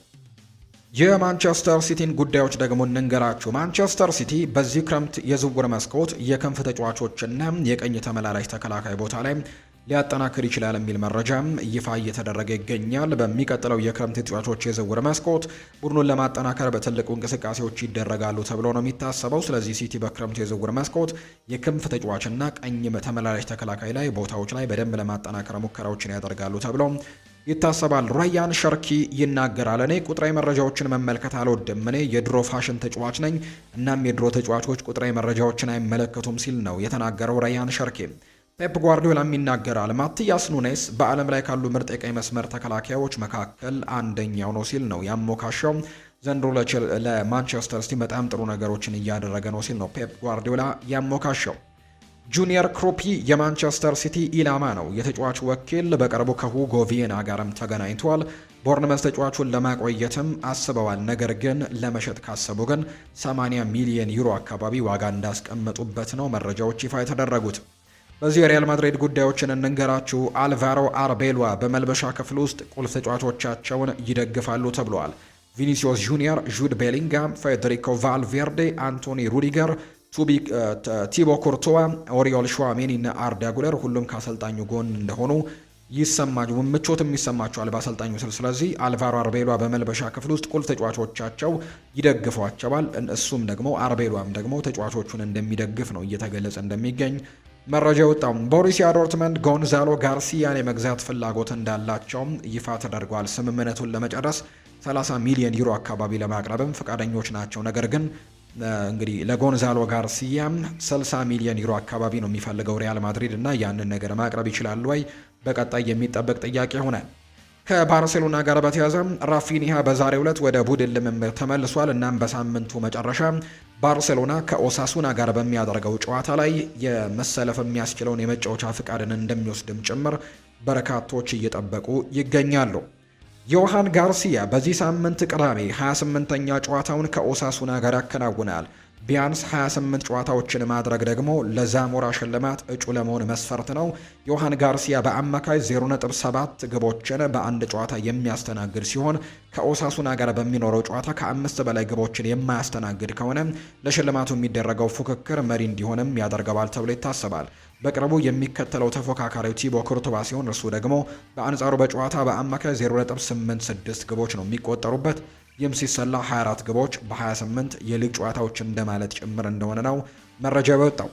የማንቸስተር ሲቲን ጉዳዮች ደግሞ እንንገራችሁ። ማንቸስተር ሲቲ በዚህ ክረምት የዝውውር መስኮት የክንፍ ተጫዋቾችና የቀኝ ተመላላሽ ተከላካይ ቦታ ላይ ሊያጠናክር ይችላል የሚል መረጃም ይፋ እየተደረገ ይገኛል። በሚቀጥለው የክረምት ተጫዋቾች የዝውውር መስኮት ቡድኑን ለማጠናከር በትልቁ እንቅስቃሴዎች ይደረጋሉ ተብሎ ነው የሚታሰበው። ስለዚህ ሲቲ በክረምት የዝውውር መስኮት የክንፍ ተጫዋችና ቀኝ ተመላላሽ ተከላካይ ላይ ቦታዎች ላይ በደንብ ለማጠናከር ሙከራዎችን ያደርጋሉ ተብሎ ይታሰባል። ራያን ሸርኪ ይናገራል። እኔ ቁጥራዊ መረጃዎችን መመልከት አልወድም። እኔ የድሮ ፋሽን ተጫዋች ነኝ። እናም የድሮ ተጫዋቾች ቁጥራዊ መረጃዎችን አይመለከቱም ሲል ነው የተናገረው ራያን ሸርኪ። ፔፕ ጓርዲዮላም ይናገራል። ማቲያስ ኑኔስ በዓለም ላይ ካሉ ምርጥ የቀኝ መስመር ተከላካዮች መካከል አንደኛው ነው ሲል ነው ያሞካሸው። ዘንድሮ ለማንቸስተር ሲቲ በጣም ጥሩ ነገሮችን እያደረገ ነው ሲል ነው ፔፕ ጓርዲዮላ ያሞካሸው። ጁኒየር ክሮፒ የማንቸስተር ሲቲ ኢላማ ነው። የተጫዋቹ ወኪል በቅርቡ ከሁጎ ቪየና ጋርም ተገናኝቷል። ቦርንመስ ተጫዋቹን ለማቆየትም አስበዋል። ነገር ግን ለመሸጥ ካሰቡ ግን 80 ሚሊዮን ዩሮ አካባቢ ዋጋ እንዳስቀመጡበት ነው መረጃዎች ይፋ የተደረጉት። በዚህ የሪያል ማድሪድ ጉዳዮችን እንንገራችሁ። አልቫሮ አርቤሏ በመልበሻ ክፍል ውስጥ ቁልፍ ተጫዋቾቻቸውን ይደግፋሉ ተብለዋል። ቪኒሲዮስ ጁኒየር፣ ጁድ ቤሊንጋም፣ ፌዴሪኮ ቫልቬርዴ፣ አንቶኒ ሩዲገር፣ ቲቦ ኩርቱዋ፣ ኦሪዮል ሹዋሜኒ እና አርዳ ጉለር ሁሉም ከአሰልጣኙ ጎን እንደሆኑ ምቾትም ይሰማቸዋል በአሰልጣኙ ስር። ስለዚህ አልቫሮ አርቤሏ በመልበሻ ክፍል ውስጥ ቁልፍ ተጫዋቾቻቸው ይደግፏቸዋል። እሱም ደግሞ አርቤሏም ደግሞ ተጫዋቾቹን እንደሚደግፍ ነው እየተገለጸ እንደሚገኝ መረጃ የወጣው። ቦሩሲያ ዶርትመንድ ጎንዛሎ ጋርሲያን የመግዛት ፍላጎት እንዳላቸውም ይፋ ተደርጓል። ስምምነቱን ለመጨረስ 30 ሚሊዮን ዩሮ አካባቢ ለማቅረብም ፈቃደኞች ናቸው። ነገር ግን እንግዲህ ለጎንዛሎ ጋርሲያ 60 ሚሊዮን ዩሮ አካባቢ ነው የሚፈልገው ሪያል ማድሪድ እና ያንን ነገር ማቅረብ ይችላሉ ወይ በቀጣይ የሚጠበቅ ጥያቄ ሆናል። ከባርሴሎና ጋር በተያያዘ ራፊኒሃ በዛሬው ዕለት ወደ ቡድን ልምምድ ተመልሷል። እናም በሳምንቱ መጨረሻ ባርሴሎና ከኦሳሱና ጋር በሚያደርገው ጨዋታ ላይ የመሰለፍ የሚያስችለውን የመጫወቻ ፍቃድን እንደሚወስድም ጭምር በርካቶች እየጠበቁ ይገኛሉ። ዮሃን ጋርሲያ በዚህ ሳምንት ቅዳሜ 28ኛ ጨዋታውን ከኦሳሱና ጋር ያከናውናል። ቢያንስ 28 ጨዋታዎችን ማድረግ ደግሞ ለዛሞራ ሽልማት እጩ ለመሆን መስፈርት ነው። ዮሃን ጋርሲያ በአማካይ 0.7 ግቦችን በአንድ ጨዋታ የሚያስተናግድ ሲሆን ከኦሳሱና ጋር በሚኖረው ጨዋታ ከ5 በላይ ግቦችን የማያስተናግድ ከሆነ ለሽልማቱ የሚደረገው ፉክክር መሪ እንዲሆንም ያደርገዋል ተብሎ ይታሰባል። በቅርቡ የሚከተለው ተፎካካሪው ቲቦ ኩርቱባ ሲሆን እርሱ ደግሞ በአንጻሩ በጨዋታ በአማካይ 0.86 ግቦች ነው የሚቆጠሩበት። ይህም ሲሰላ 24 ግቦች በ28 የሊግ ጨዋታዎች እንደማለት ጭምር እንደሆነ ነው መረጃ የወጣው።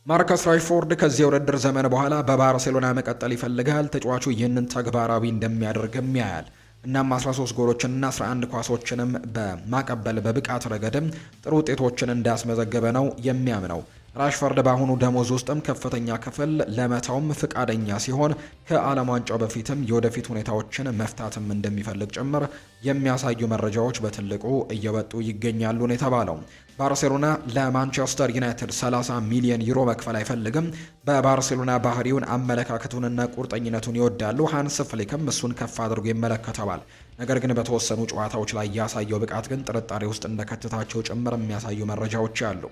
ማርከስ ራሽፎርድ ከዚህ የውድድር ዘመን በኋላ በባርሴሎና መቀጠል ይፈልጋል። ተጫዋቹ ይህንን ተግባራዊ እንደሚያደርግም ያያል። እናም 13 ጎሎችንና 11 ኳሶችንም በማቀበል በብቃት ረገድም ጥሩ ውጤቶችን እንዳስመዘገበ ነው የሚያምነው። ራሽፎርድ በአሁኑ ደሞዝ ውስጥም ከፍተኛ ክፍል ለመተውም ፍቃደኛ ሲሆን ከዓለም ዋንጫው በፊትም የወደፊት ሁኔታዎችን መፍታትም እንደሚፈልግ ጭምር የሚያሳዩ መረጃዎች በትልቁ እየወጡ ይገኛሉ ነው የተባለው። ባርሴሎና ለማንቸስተር ዩናይትድ 30 ሚሊዮን ዩሮ መክፈል አይፈልግም። በባርሴሎና ባህሪውን፣ አመለካከቱንና ቁርጠኝነቱን ይወዳሉ። ሃንስ ፍሊክም እሱን ከፍ አድርጎ ይመለከተዋል። ነገር ግን በተወሰኑ ጨዋታዎች ላይ ያሳየው ብቃት ግን ጥርጣሬ ውስጥ እንደከተታቸው ጭምር የሚያሳዩ መረጃዎች አሉ።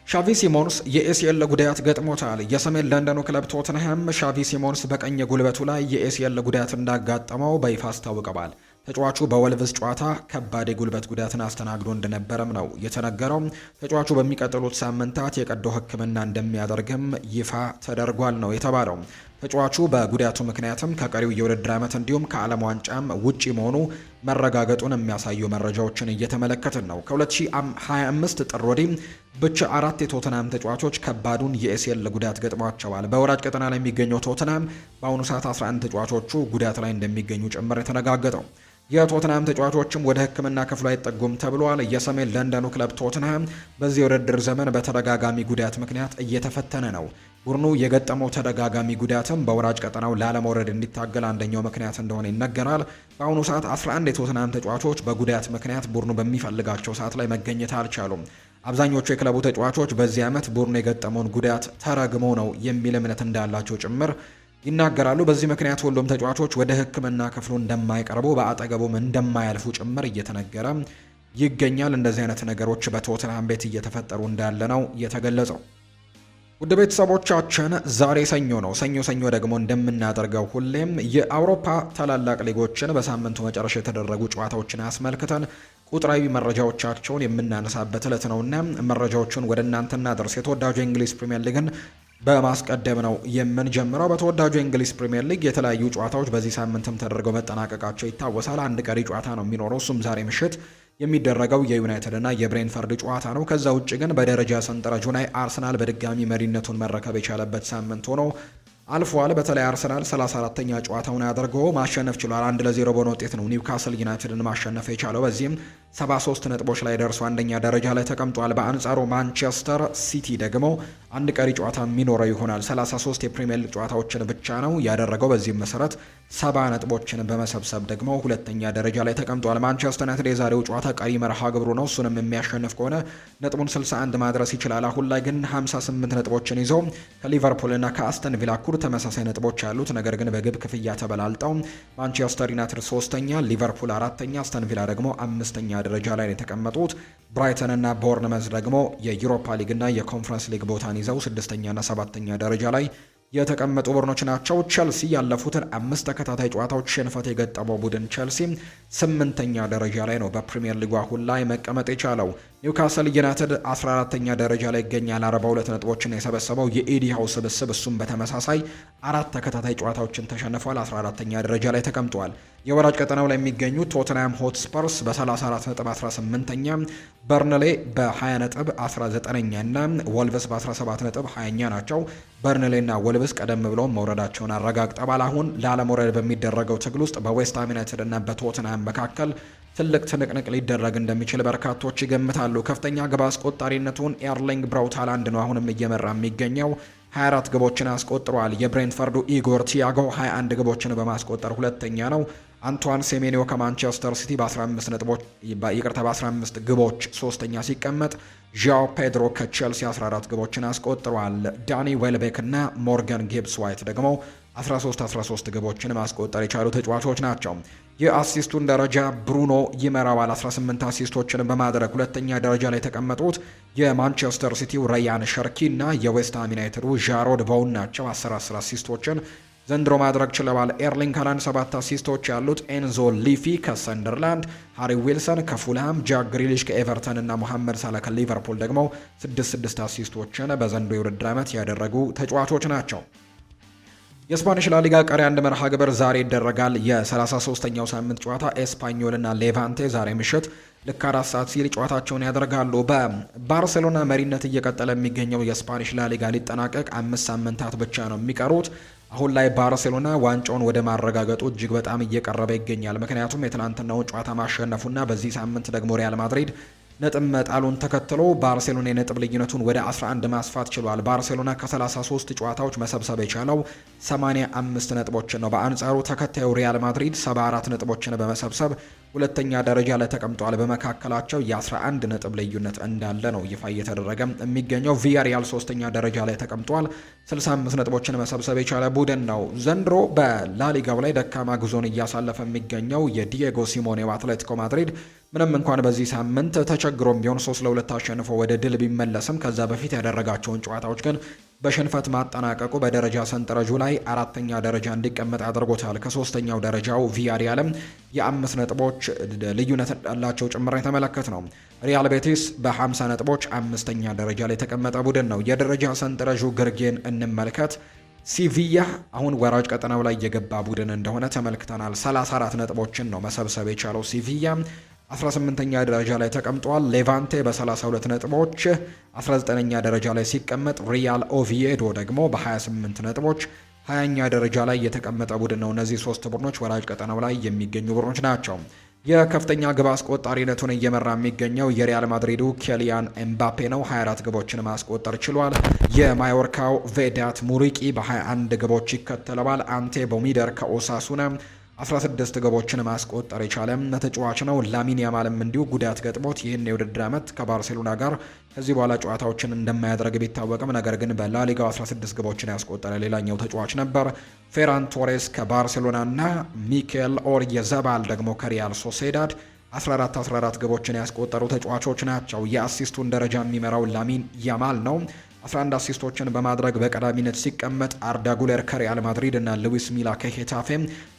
ሻቪ ሲሞንስ የኤሲኤል ጉዳት ገጥሞታል። የሰሜን ለንደኑ ክለብ ቶተንሃም ሻቪ ሲሞንስ በቀኝ ጉልበቱ ላይ የኤሲኤል ጉዳት እንዳጋጠመው በይፋ አስታውቀዋል። ተጫዋቹ በወልቭስ ጨዋታ ከባድ የጉልበት ጉዳትን አስተናግዶ እንደነበረም ነው የተነገረው። ተጫዋቹ በሚቀጥሉት ሳምንታት የቀዶ ሕክምና እንደሚያደርግም ይፋ ተደርጓል ነው የተባለው። ተጫዋቹ በጉዳቱ ምክንያትም ከቀሪው የውድድር ዓመት እንዲሁም ከዓለም ዋንጫም ውጪ መሆኑ መረጋገጡን የሚያሳዩ መረጃዎችን እየተመለከትን ነው። ከ2025 ጥር ወዲህ ብቻ 4 የቶተናም ተጫዋቾች ከባዱን የኤሲኤል ጉዳት ገጥሟቸዋል። በወራጅ ቀጠና ላይ የሚገኘው ቶተናም በአሁኑ ሰዓት 11 ተጫዋቾቹ ጉዳት ላይ እንደሚገኙ ጭምር የተነጋገጠው። የቶትናም ተጫዋቾችም ወደ ሕክምና ክፍሉ አይጠጉም ተብሏል። የሰሜን ለንደኑ ክለብ ቶትናም በዚህ የውድድር ዘመን በተደጋጋሚ ጉዳት ምክንያት እየተፈተነ ነው። ቡድኑ የገጠመው ተደጋጋሚ ጉዳትም በወራጅ ቀጠናው ላለመውረድ እንዲታገል አንደኛው ምክንያት እንደሆነ ይነገራል። በአሁኑ ሰዓት 11 የቶትናም ተጫዋቾች በጉዳት ምክንያት ቡድኑ በሚፈልጋቸው ሰዓት ላይ መገኘት አልቻሉም። አብዛኞቹ የክለቡ ተጫዋቾች በዚህ ዓመት ቡድኑ የገጠመውን ጉዳት ተረግሞ ነው የሚል እምነት እንዳላቸው ጭምር ይናገራሉ። በዚህ ምክንያት ሁሉም ተጫዋቾች ወደ ሕክምና ክፍሉ እንደማይቀርቡ በአጠገቡም እንደማያልፉ ጭምር እየተነገረ ይገኛል። እንደዚህ አይነት ነገሮች በቶትንሃም ቤት እየተፈጠሩ እንዳለ ነው የተገለጸው። ውድ ቤተሰቦቻችን ዛሬ ሰኞ ነው። ሰኞ ደግሞ እንደምናደርገው ሁሌም የአውሮፓ ታላላቅ ሊጎችን በሳምንቱ መጨረሻ የተደረጉ ጨዋታዎችን አስመልክተን ቁጥራዊ መረጃዎቻቸውን የምናነሳበት ዕለት ነውና መረጃዎቹን ወደ እናንተ እናደርስ። የተወዳጁ የእንግሊዝ ፕሪሚየር ሊግን በማስቀደም ነው የምንጀምረው። በተወዳጁ የእንግሊዝ ፕሪሚየር ሊግ የተለያዩ ጨዋታዎች በዚህ ሳምንትም ተደርገው መጠናቀቃቸው ይታወሳል። አንድ ቀሪ ጨዋታ ነው የሚኖረው፣ እሱም ዛሬ ምሽት የሚደረገው የዩናይትድ እና የብሬንፈርድ ጨዋታ ነው። ከዛ ውጭ ግን በደረጃ ሰንጠረዡ ላይ አርሰናል በድጋሚ መሪነቱን መረከብ የቻለበት ሳምንት ሆኖ አልፏል። በተለይ አርሰናል 34ኛ ጨዋታውን አድርጎ ማሸነፍ ችሏል። 1-0 በሆነ ውጤት ነው ኒውካስል ዩናይትድን ማሸነፍ የቻለው። በዚህም 73 ነጥቦች ላይ ደርሶ አንደኛ ደረጃ ላይ ተቀምጧል። በአንጻሩ ማንቸስተር ሲቲ ደግሞ አንድ ቀሪ ጨዋታ የሚኖረው ይሆናል። 33 የፕሪሚየር ሊግ ጨዋታዎችን ብቻ ነው ያደረገው። በዚህም መሰረት 70 ነጥቦችን በመሰብሰብ ደግሞ ሁለተኛ ደረጃ ላይ ተቀምጧል። ማንቸስተር ዩናይትድ የዛሬው ጨዋታ ቀሪ መርሃ ግብሩ ነው። እሱንም የሚያሸንፍ ከሆነ ነጥቡን 61 ማድረስ ይችላል። አሁን ላይ ግን 58 ነጥቦችን ይዞ ከሊቨርፑልና ከአስተን ቪላ እኩል ተመሳሳይ ነጥቦች ያሉት፣ ነገር ግን በግብ ክፍያ ተበላልጠው ማንቸስተር ዩናይትድ 3ኛ፣ ሊቨርፑል 4ኛ፣ አስተን ቪላ ደግሞ 5ኛ ደረጃ ላይ የተቀመጡት። ብራይተን እና ቦርንመዝ ደግሞ የዩሮፓ ሊግ እና የኮንፈረንስ ሊግ ቦታን ይዘው 6ኛና 7ኛ ደረጃ ላይ የተቀመጡ ቡድኖች ናቸው። ቸልሲ ያለፉትን 5 ተከታታይ ጨዋታዎች ሽንፈት የገጠመው ቡድን ቸልሲ 8ኛ ደረጃ ላይ ነው በፕሪሚየር ሊጉ አሁን ላይ መቀመጥ የቻለው። ኒውካስል ዩናይትድ 14ኛ ደረጃ ላይ ይገኛል። 42 ነጥቦችን የሰበሰበው የኤዲ ሃው ስብስብ እሱም በተመሳሳይ 4 ተከታታይ ጨዋታዎችን ተሸንፏል። 14ኛ ደረጃ ላይ ተቀምጧል። የወራጅ ቀጠናው ላይ የሚገኙ ቶተንሃም ሆትስፐርስ በ34 ነጥብ 18ኛ፣ በርንሌ በ20 ነጥብ 19ኛ እና ወልቭስ በ17 ነጥብ 20ኛ ናቸው። በርንሌ እና ወልቭስ ቀደም ብለው መውረዳቸውን አረጋግጠዋል። አሁን ላለመውረድ በሚደረገው ትግል ውስጥ በዌስትሃም ዩናይትድ እና በቶተንሃም መካከል ትልቅ ትንቅንቅ ሊደረግ እንደሚችል በርካቶች ይገምታሉ። ከፍተኛ ግብ አስቆጣሪነቱን ኤርሊንግ ብራውት ሃላንድ ነው አሁንም እየመራ የሚገኘው። 24 ግቦችን አስቆጥሯል። የብሬንትፈርዱ ኢጎር ቲያጎ 21 ግቦችን በማስቆጠር ሁለተኛ ነው። አንቷን ሴሜኒዮ ከማንቸስተር ሲቲ በ15 ግቦች ሶስተኛ ሲቀመጥ፣ ዣኦ ፔድሮ ከቼልሲ 14 ግቦችን አስቆጥሯል። ዳኒ ዌልቤክ እና ሞርጋን ጊብስ ዋይት ደግሞ 13 ግቦችን ማስቆጠር የቻሉ ተጫዋቾች ናቸው። የአሲስቱን ደረጃ ብሩኖ ይመራዋል። 18 አሲስቶችን በማድረግ ሁለተኛ ደረጃ ላይ የተቀመጡት የማንቸስተር ሲቲው ራያን ሸርኪ እና የዌስትሃም ዩናይትዱ ዣሮድ ቦውን ናቸው። 10 አሲስቶችን ዘንድሮ ማድረግ ችለዋል። ኤርሊንግ ሃላንድ 7 አሲስቶች ያሉት፣ ኤንዞ ሊፊ ከሰንደርላንድ፣ ሃሪ ዊልሰን ከፉልሃም፣ ጃክ ግሪሊሽ ከኤቨርተን እና ሞሐመድ ሳላ ከሊቨርፑል ደግሞ 6 አሲስቶችን በዘንድሮ የውድድር ዓመት ያደረጉ ተጫዋቾች ናቸው። የስፓኒሽ ላሊጋ ቀሪ አንድ መርሃ ግብር ዛሬ ይደረጋል። የ33ኛው ሳምንት ጨዋታ ኤስፓኞል እና ሌቫንቴ ዛሬ ምሽት ልክ 4 ሰዓት ሲል ጨዋታቸውን ያደርጋሉ። በባርሴሎና መሪነት እየቀጠለ የሚገኘው የስፓኒሽ ላሊጋ ሊጠናቀቅ 5 ሳምንታት ብቻ ነው የሚቀሩት። አሁን ላይ ባርሴሎና ዋንጫውን ወደ ማረጋገጡ እጅግ በጣም እየቀረበ ይገኛል። ምክንያቱም የትናንትናውን ጨዋታ ማሸነፉና በዚህ ሳምንት ደግሞ ሪያል ማድሪድ ነጥብ መጣሉን ተከትሎ ባርሴሎና የነጥብ ልዩነቱን ወደ 11 ማስፋት ችሏል። ባርሴሎና ከ33 ጨዋታዎች መሰብሰብ የቻለው 85 ነጥቦችን ነው። በአንጻሩ ተከታዩ ሪያል ማድሪድ 74 ነጥቦችን በመሰብሰብ ሁለተኛ ደረጃ ላይ ተቀምጧል። በመካከላቸው የ11 ነጥብ ልዩነት እንዳለ ነው ይፋ እየተደረገ የሚገኘው። ቪያሪያል 3ኛ ደረጃ ላይ ተቀምጧል። 65 ነጥቦችን መሰብሰብ የቻለ ቡድን ነው። ዘንድሮ በላሊጋው ላይ ደካማ ጉዞን እያሳለፈ የሚገኘው የዲየጎ ሲሞኔው አትሌቲኮ ማድሪድ ምንም እንኳን በዚህ ሳምንት ተቸግሮም ቢሆን 3-2 አሸንፎ ወደ ድል ቢመለስም ከዛ በፊት ያደረጋቸውን ጨዋታዎች ግን በሽንፈት ማጠናቀቁ በደረጃ ሰንጠረዡ ላይ 4ኛ ደረጃ እንዲቀመጥ አድርጎታል። ከ3ኛው ደረጃው ቪያሪያልም የ5 ነጥቦች ልዩነት እንዳላቸው ጭምር የተመለከት ነው። ሪያል ቤቲስ በ50 ነጥቦች 5ኛ ደረጃ ላይ የተቀመጠ ቡድን ነው። የደረጃ ሰንጠረዡ ግርጌን እንመልከት። ሲቪያ አሁን ወራጅ ቀጠናው ላይ የገባ ቡድን እንደሆነ ተመልክተናል። 34 ነጥቦችን ነው መሰብሰብ የቻለው ሲቪያ 18ኛ ደረጃ ላይ ተቀምጧል። ሌቫንቴ በ32 ነጥቦች 19ኛ ደረጃ ላይ ሲቀመጥ፣ ሪያል ኦቪዬዶ ደግሞ በ28 ነጥቦች 20ኛ ደረጃ ላይ የተቀመጠ ቡድን ነው። እነዚህ 3 ቡድኖች ወራጅ ቀጠናው ላይ የሚገኙ ቡድኖች ናቸው። የከፍተኛ ግብ አስቆጣሪነቱን እየመራ የሚገኘው የሪያል ማድሪዱ ኬሊያን ኤምባፔ ነው። 24 ግቦችን ማስቆጠር ችሏል። የማዮርካው ቬዳት ሙሪቂ በ21 ግቦች ይከተለዋል። አንቴ ቦሚደር ከኦሳሱና 16 ግቦችን ማስቆጠር የቻለ ተጫዋች ነው። ላሚን ያማልም እንዲሁ ጉዳት ገጥሞት ይህን የውድድር ዓመት ከባርሴሎና ጋር ከዚህ በኋላ ጨዋታዎችን እንደማያደርግ ቢታወቅም ነገር ግን በላሊጋው 16 ግቦችን ያስቆጠረ ሌላኛው ተጫዋች ነበር። ፌራን ቶሬስ ከባርሴሎና እና ሚኬል ኦርየዘባል ደግሞ ከሪያል ሶሴዳድ 14 ግቦችን ያስቆጠሩ ተጫዋቾች ናቸው። የአሲስቱን ደረጃ የሚመራው ላሚን ያማል ነው። 11 አሲስቶችን በማድረግ በቀዳሚነት ሲቀመጥ፣ አርዳ ጉሌር ከሪያል ማድሪድ እና ሉዊስ ሚላ ከሄታፌ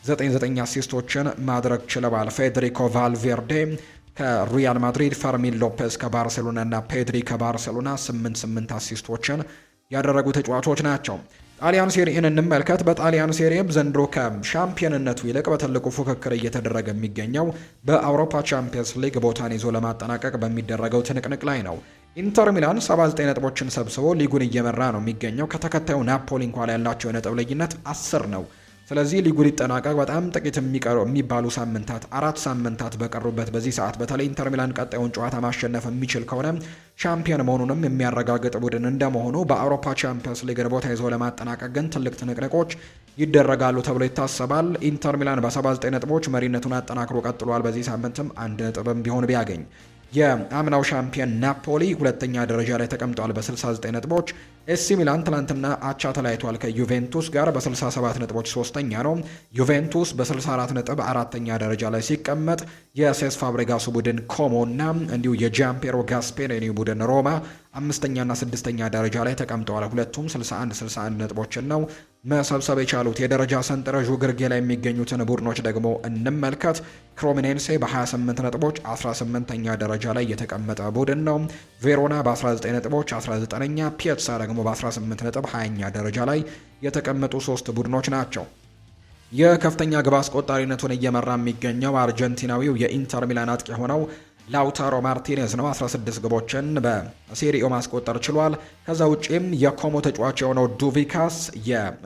9 አሲስቶችን ማድረግ ችለዋል። ፌዴሪኮ ቫልቬርዴ ከሪያል ማድሪድ፣ ፈርሚን ሎፔዝ ከባርሴሎና እና ፔድሪ ከባርሴሎና 8 አሲስቶችን ያደረጉ ተጫዋቾች ናቸው። ጣሊያን ሴሪኤን እንመልከት። በጣሊያን ሴሪኤም ዘንድሮ ከሻምፒዮንነቱ ይልቅ በትልቁ ፉክክር እየተደረገ የሚገኘው በአውሮፓ ቻምፒየንስ ሊግ ቦታን ይዞ ለማጠናቀቅ በሚደረገው ትንቅንቅ ላይ ነው። ኢንተር ሚላን 79 ነጥቦችን ሰብስቦ ሊጉን እየመራ ነው የሚገኘው። ከተከታዩ ናፖሊ እንኳን ያላቸው የነጥብ ልዩነት 10 ነው። ስለዚህ ሊጉ ሊጠናቀቅ በጣም ጥቂት የሚባሉ ሳምንታት 4 ሳምንታት በቀሩበት በዚህ ሰዓት በተለይ ኢንተር ሚላን ቀጣዩን ጨዋታ ማሸነፍ የሚችል ከሆነ ሻምፒዮን መሆኑንም የሚያረጋግጥ ቡድን እንደመሆኑ በአውሮፓ ቻምፒየንስ ሊግ ቦታ ይዞ ለማጠናቀቅ ግን ትልቅ ትንቅንቆች ይደረጋሉ ተብሎ ይታሰባል። ኢንተር ሚላን በ79 ነጥቦች መሪነቱን አጠናክሮ ቀጥሏል። በዚህ ሳምንትም አንድ ነጥብም ቢሆን ቢያገኝ የአምናው ሻምፒዮን ናፖሊ ሁለተኛ ደረጃ ላይ ተቀምጧል በ69 ነጥቦች። ኤሲ ሚላን ትላንትና አቻ ተለያይቷል ከዩቬንቱስ ጋር በ67 ነጥቦች ሶስተኛ ነው። ዩቬንቱስ በ64 ነጥብ አራተኛ ደረጃ ላይ ሲቀመጥ የሴስ ፋብሬጋሱ ቡድን ኮሞ እና እንዲሁ የጃምፔሮ ጋስፔሪኒ ቡድን ሮማ አምስተኛና ስድስተኛ ደረጃ ላይ ተቀምጠዋል። ሁለቱም 61 ነጥቦችን ነው መሰብሰብ የቻሉት። የደረጃ ሰንጠረዡ ግርጌ ላይ የሚገኙትን ቡድኖች ደግሞ እንመልከት። ክሮሚኔንሴ በ28 ነጥቦች 18ኛ ደረጃ ላይ የተቀመጠ ቡድን ነው። ቬሮና በ19 ነጥቦች 19ኛ፣ ፒየትሳ ደግሞ በ18 ነጥብ 20ኛ ደረጃ ላይ የተቀመጡ ሶስት ቡድኖች ናቸው። የከፍተኛ ግብ አስቆጣሪነቱን እየመራ የሚገኘው አርጀንቲናዊው የኢንተር ሚላን አጥቂ የሆነው ላውታሮ ማርቲኔዝ ነው። 16 ግቦችን በሴሪኦ ማስቆጠር ችሏል። ከዛ ውጪም የኮሞ ተጫዋች የሆነው ዱቪካስ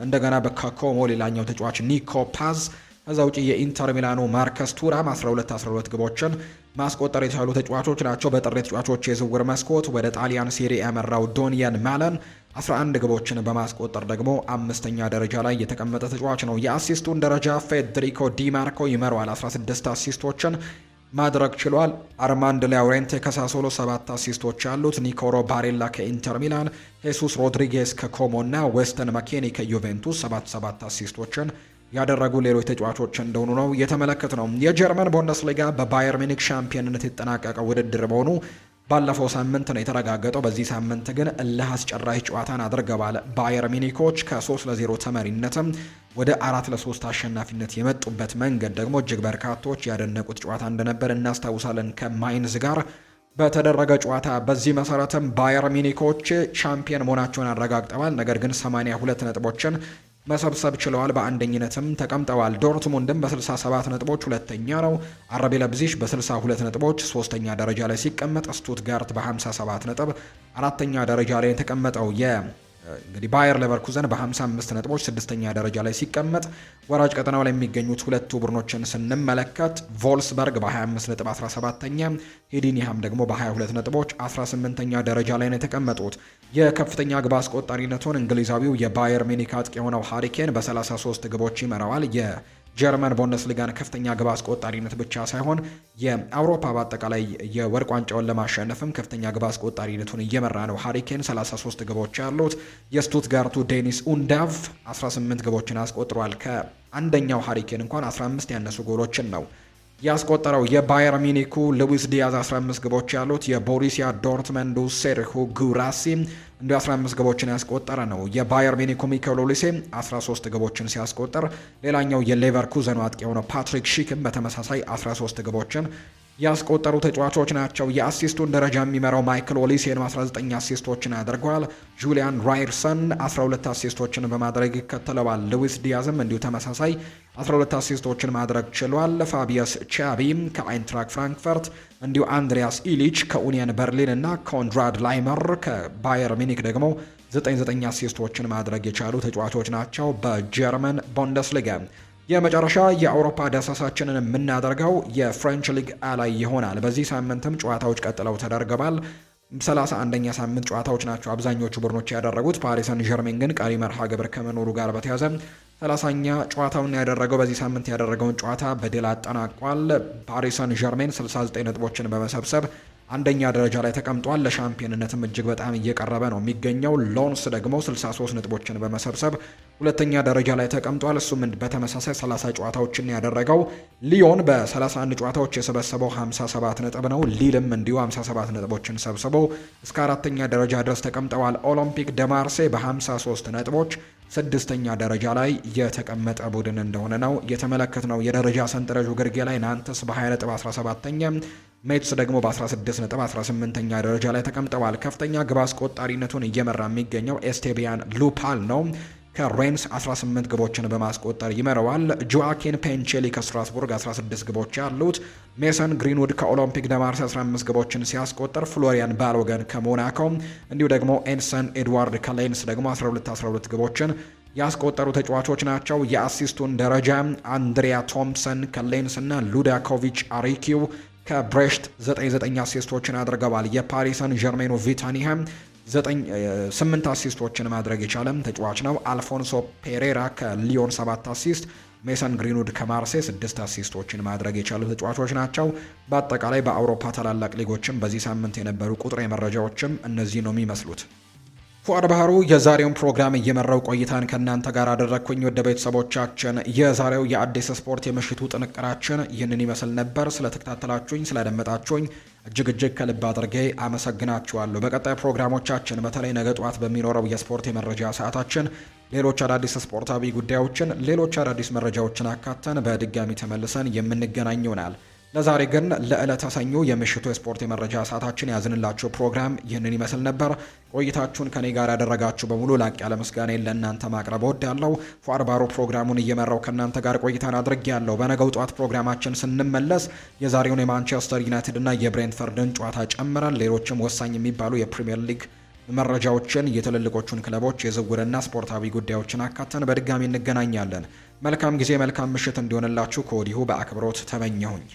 እንደገና በኮሞ ሌላኛው ተጫዋች ኒኮ ፓዝ፣ ከዛ ውጪ የኢንተር ሚላኑ ማርከስ ቱራም 12 ግቦችን ማስቆጠር የቻሉ ተጫዋቾች ናቸው። በጥር ተጫዋቾች የዝውውር መስኮት ወደ ጣሊያን ሴሪ ያመራው ዶኒያን ማለን 11 ግቦችን በማስቆጠር ደግሞ አምስተኛ ደረጃ ላይ የተቀመጠ ተጫዋች ነው። የአሲስቱን ደረጃ ፌዴሪኮ ዲማርኮ ይመራዋል። 16 አሲስቶችን ማድረግ ችሏል። አርማንድ ላውሬንቴ ከሳሶሎ 7 አሲስቶች ያሉት፣ ኒኮሮ ባሬላ ከኢንተር ሚላን፣ ሄሱስ ሮድሪጌስ ከኮሞ እና ዌስተን ማኬኒ ከዩቬንቱስ 7 አሲስቶችን ያደረጉ ሌሎች ተጫዋቾች እንደሆኑ ነው የተመለከት ነው። የጀርመን ቡንደስሊጋ በባየር ሚኒክ ሻምፒዮንነት የተጠናቀቀው ውድድር መሆኑ ባለፈው ሳምንት ነው የተረጋገጠው። በዚህ ሳምንት ግን እልህ አስጨራሽ ጨዋታን አድርገዋል። ባየር ሚኒኮች ከ3-0 ተመሪነትም ወደ 4-3 አሸናፊነት የመጡበት መንገድ ደግሞ እጅግ በርካቶች ያደነቁት ጨዋታ እንደነበር እናስታውሳለን ከማይንዝ ጋር በተደረገ ጨዋታ። በዚህ መሰረትም ባየር ሚኒኮች ሻምፒዮን መሆናቸውን አረጋግጠዋል። ነገር ግን 82 ነጥቦችን መሰብሰብ ችለዋል። በአንደኝነትም ተቀምጠዋል። ዶርትሙንድም በ67 ነጥቦች ሁለተኛ ነው። አረቤ ለብዚሽ በ62 ነጥቦች ሶስተኛ ደረጃ ላይ ሲቀመጥ፣ ስቱትጋርት በ57 ነጥብ አራተኛ ደረጃ ላይ የተቀመጠው እንግዲህ ባየር ሌቨርኩዘን በ55 ነጥቦች ስድስተኛ ደረጃ ላይ ሲቀመጥ፣ ወራጅ ቀጠናው ላይ የሚገኙት ሁለቱ ቡድኖችን ስንመለከት ቮልስበርግ በ25 ነጥብ 17ኛ፣ ሄዲኒሃም ደግሞ በ22 ነጥቦች 18ኛ ደረጃ ላይ ነው የተቀመጡት። የከፍተኛ ግብ አስቆጣሪነቱን እንግሊዛዊው የባየር ሚኒክ አጥቂ የሆነው ሃሪኬን በ33 ግቦች ይመራዋል። ጀርመን ቡንደስሊጋን ከፍተኛ ግብ አስቆጣሪነት ብቻ ሳይሆን የአውሮፓ በአጠቃላይ የወርቅ ዋንጫውን ለማሸነፍም ከፍተኛ ግብ አስቆጣሪነቱን እየመራ ነው። ሃሪኬን 33 ግቦች ያሉት። የስቱትጋርቱ ዴኒስ ኡንዳቭ 18 ግቦችን አስቆጥሯል። ከአንደኛው ሃሪኬን እንኳን 15 ያነሱ ጎሎችን ነው ያስቆጠረው። የባየር ሚኒኩ ሉዊስ ዲያዝ 15 ግቦች ያሉት። የቦሩሲያ ዶርትመንዱ ሴርሁ ጉራሲ እንደ 15 ግቦችን ያስቆጠረ ነው። የባየር ሚኒኩ ሚኬል ኦሊሴ 13 ግቦችን ሲያስቆጠር፣ ሌላኛው የሌቨርኩዘኑ አጥቂ የሆነው ፓትሪክ ሺክም በተመሳሳይ 13 ግቦችን ያስቆጠሩ ተጫዋቾች ናቸው። የአሲስቱን ደረጃ የሚመራው ማይክል ኦሊሴን 19 አሲስቶችን አድርጓል። ጁሊያን ራይርሰን 12 አሲስቶችን በማድረግ ይከተለዋል። ሉዊስ ዲያዝም እንዲሁ ተመሳሳይ 12 አሲስቶችን ማድረግ ችሏል። ፋቢየስ ቻቢም ከአይንትራክ ፍራንክፈርት እንዲሁ አንድሪያስ ኢሊች ከኡኒየን በርሊን እና ኮንራድ ላይመር ከባየር ሚኒክ ደግሞ 9 አሲስቶችን ማድረግ የቻሉ ተጫዋቾች ናቸው በጀርመን ቡንደስሊጋ። የመጨረሻ የአውሮፓ ዳሰሳችንን የምናደርገው የፍሬንች ሊግ ላይ ይሆናል። በዚህ ሳምንትም ጨዋታዎች ቀጥለው ተደርገዋል። 31ኛ ሳምንት ጨዋታዎች ናቸው አብዛኞቹ ቡድኖች ያደረጉት። ፓሪስ ሰን ዠርሜን ግን ቀሪ መርሃ ግብር ከመኖሩ ጋር በተያያዘ 30ኛ ጨዋታውን ያደረገው በዚህ ሳምንት ያደረገውን ጨዋታ በድል አጠናቋል። ፓሪስ ሰን ዠርሜን 69 ነጥቦችን በመሰብሰብ አንደኛ ደረጃ ላይ ተቀምጧል። ለሻምፒዮንነትም እጅግ በጣም እየቀረበ ነው የሚገኘው። ሎንስ ደግሞ 63 ነጥቦችን በመሰብሰብ ሁለተኛ ደረጃ ላይ ተቀምጧል። እሱም በተመሳሳይ 30 ጨዋታዎችን ያደረገው። ሊዮን በ31 ጨዋታዎች የሰበሰበው 57 ነጥብ ነው። ሊልም እንዲሁ 57 ነጥቦችን ሰብስበው እስከ አራተኛ ደረጃ ድረስ ተቀምጠዋል። ኦሎምፒክ ደ ማርሴ በ53 ነጥቦች ስድስተኛ ደረጃ ላይ የተቀመጠ ቡድን እንደሆነ ነው የተመለከትነው። የደረጃ ሰንጠረዡ ግርጌ ላይ ናንተስ በ20 ነጥብ 17ኛ፣ ሜትስ ደግሞ በ16 ነጥብ 18ኛ ደረጃ ላይ ተቀምጠዋል። ከፍተኛ ግብ አስቆጣሪነቱን እየመራ የሚገኘው ኤስቴቢያን ሉፓል ነው። ከሬንስ 18 ግቦችን በማስቆጠር ይመራዋል። ጆአኪን ፔንቼሊ ከስትራስቡርግ 16 ግቦች ያሉት፣ ሜሰን ግሪንውድ ከኦሎምፒክ ደ ማርሴይ 15 ግቦችን ሲያስቆጠር፣ ፍሎሪያን ባሎገን ከሞናኮ እንዲሁ ደግሞ ኤንሰን ኤድዋርድ ከሌንስ ደግሞ 12 ግቦችን ያስቆጠሩ ተጫዋቾች ናቸው። የአሲስቱን ደረጃ አንድሪያ ቶምሰን ከሌንስ እና ሉዳኮቪች አሪኪው ከብሬሽት 9 አሲስቶችን አድርገዋል። የፓሪሰን ጀርሜኑ ቪታኒሃም 8 አሲስቶችን ማድረግ የቻለም ተጫዋች ነው። አልፎንሶ ፔሬራ ከሊዮን 7 አሲስት፣ ሜሰን ግሪንውድ ከማርሴይ 6 አሲስቶችን ማድረግ የቻሉ ተጫዋቾች ናቸው። በአጠቃላይ በአውሮፓ ታላላቅ ሊጎችም በዚህ ሳምንት የነበሩ ቁጥራዊ መረጃዎችም እነዚህ ነው የሚመስሉት። ፉአድ ባህሩ የዛሬውን ፕሮግራም እየመራው ቆይታን ከእናንተ ጋር አደረግኩኝ። ወደ ቤተሰቦቻችን የዛሬው የአዲስ ስፖርት የምሽቱ ጥንቅራችን ይህንን ይመስል ነበር። ስለተከታተላችሁኝ ስላደመጣችሁኝ እጅግ ከልብ አድርጌ አመሰግናችኋለሁ። በቀጣይ ፕሮግራሞቻችን በተለይ ነገ ጠዋት በሚኖረው የስፖርት የመረጃ ሰዓታችን ሌሎች አዳዲስ ስፖርታዊ ጉዳዮችን፣ ሌሎች አዳዲስ መረጃዎችን አካተን በድጋሚ ተመልሰን የምንገናኝ ይሆናል። ለዛሬ ግን ለዕለተ ሰኞ የምሽቱ የስፖርት የመረጃ ሰዓታችን ያዝንላችሁ ፕሮግራም ይህንን ይመስል ነበር። ቆይታችሁን ከኔ ጋር ያደረጋችሁ በሙሉ ላቅ ያለ ምስጋናን ለእናንተ ማቅረብ እወዳለሁ። ፉአድ ባህሩ ፕሮግራሙን እየመራው ከእናንተ ጋር ቆይታን አድርጌያለሁ። በነገው ጠዋት ፕሮግራማችን ስንመለስ የዛሬውን የማንቸስተር ዩናይትድ እና የብሬንትፈርድን ጨዋታ ጨምረን ሌሎችም ወሳኝ የሚባሉ የፕሪምየር ሊግ መረጃዎችን፣ የትልልቆቹን ክለቦች የዝውውርና ስፖርታዊ ጉዳዮችን አካተን በድጋሚ እንገናኛለን። መልካም ጊዜ፣ መልካም ምሽት እንዲሆንላችሁ ከወዲሁ በአክብሮት ተመኘሁኝ።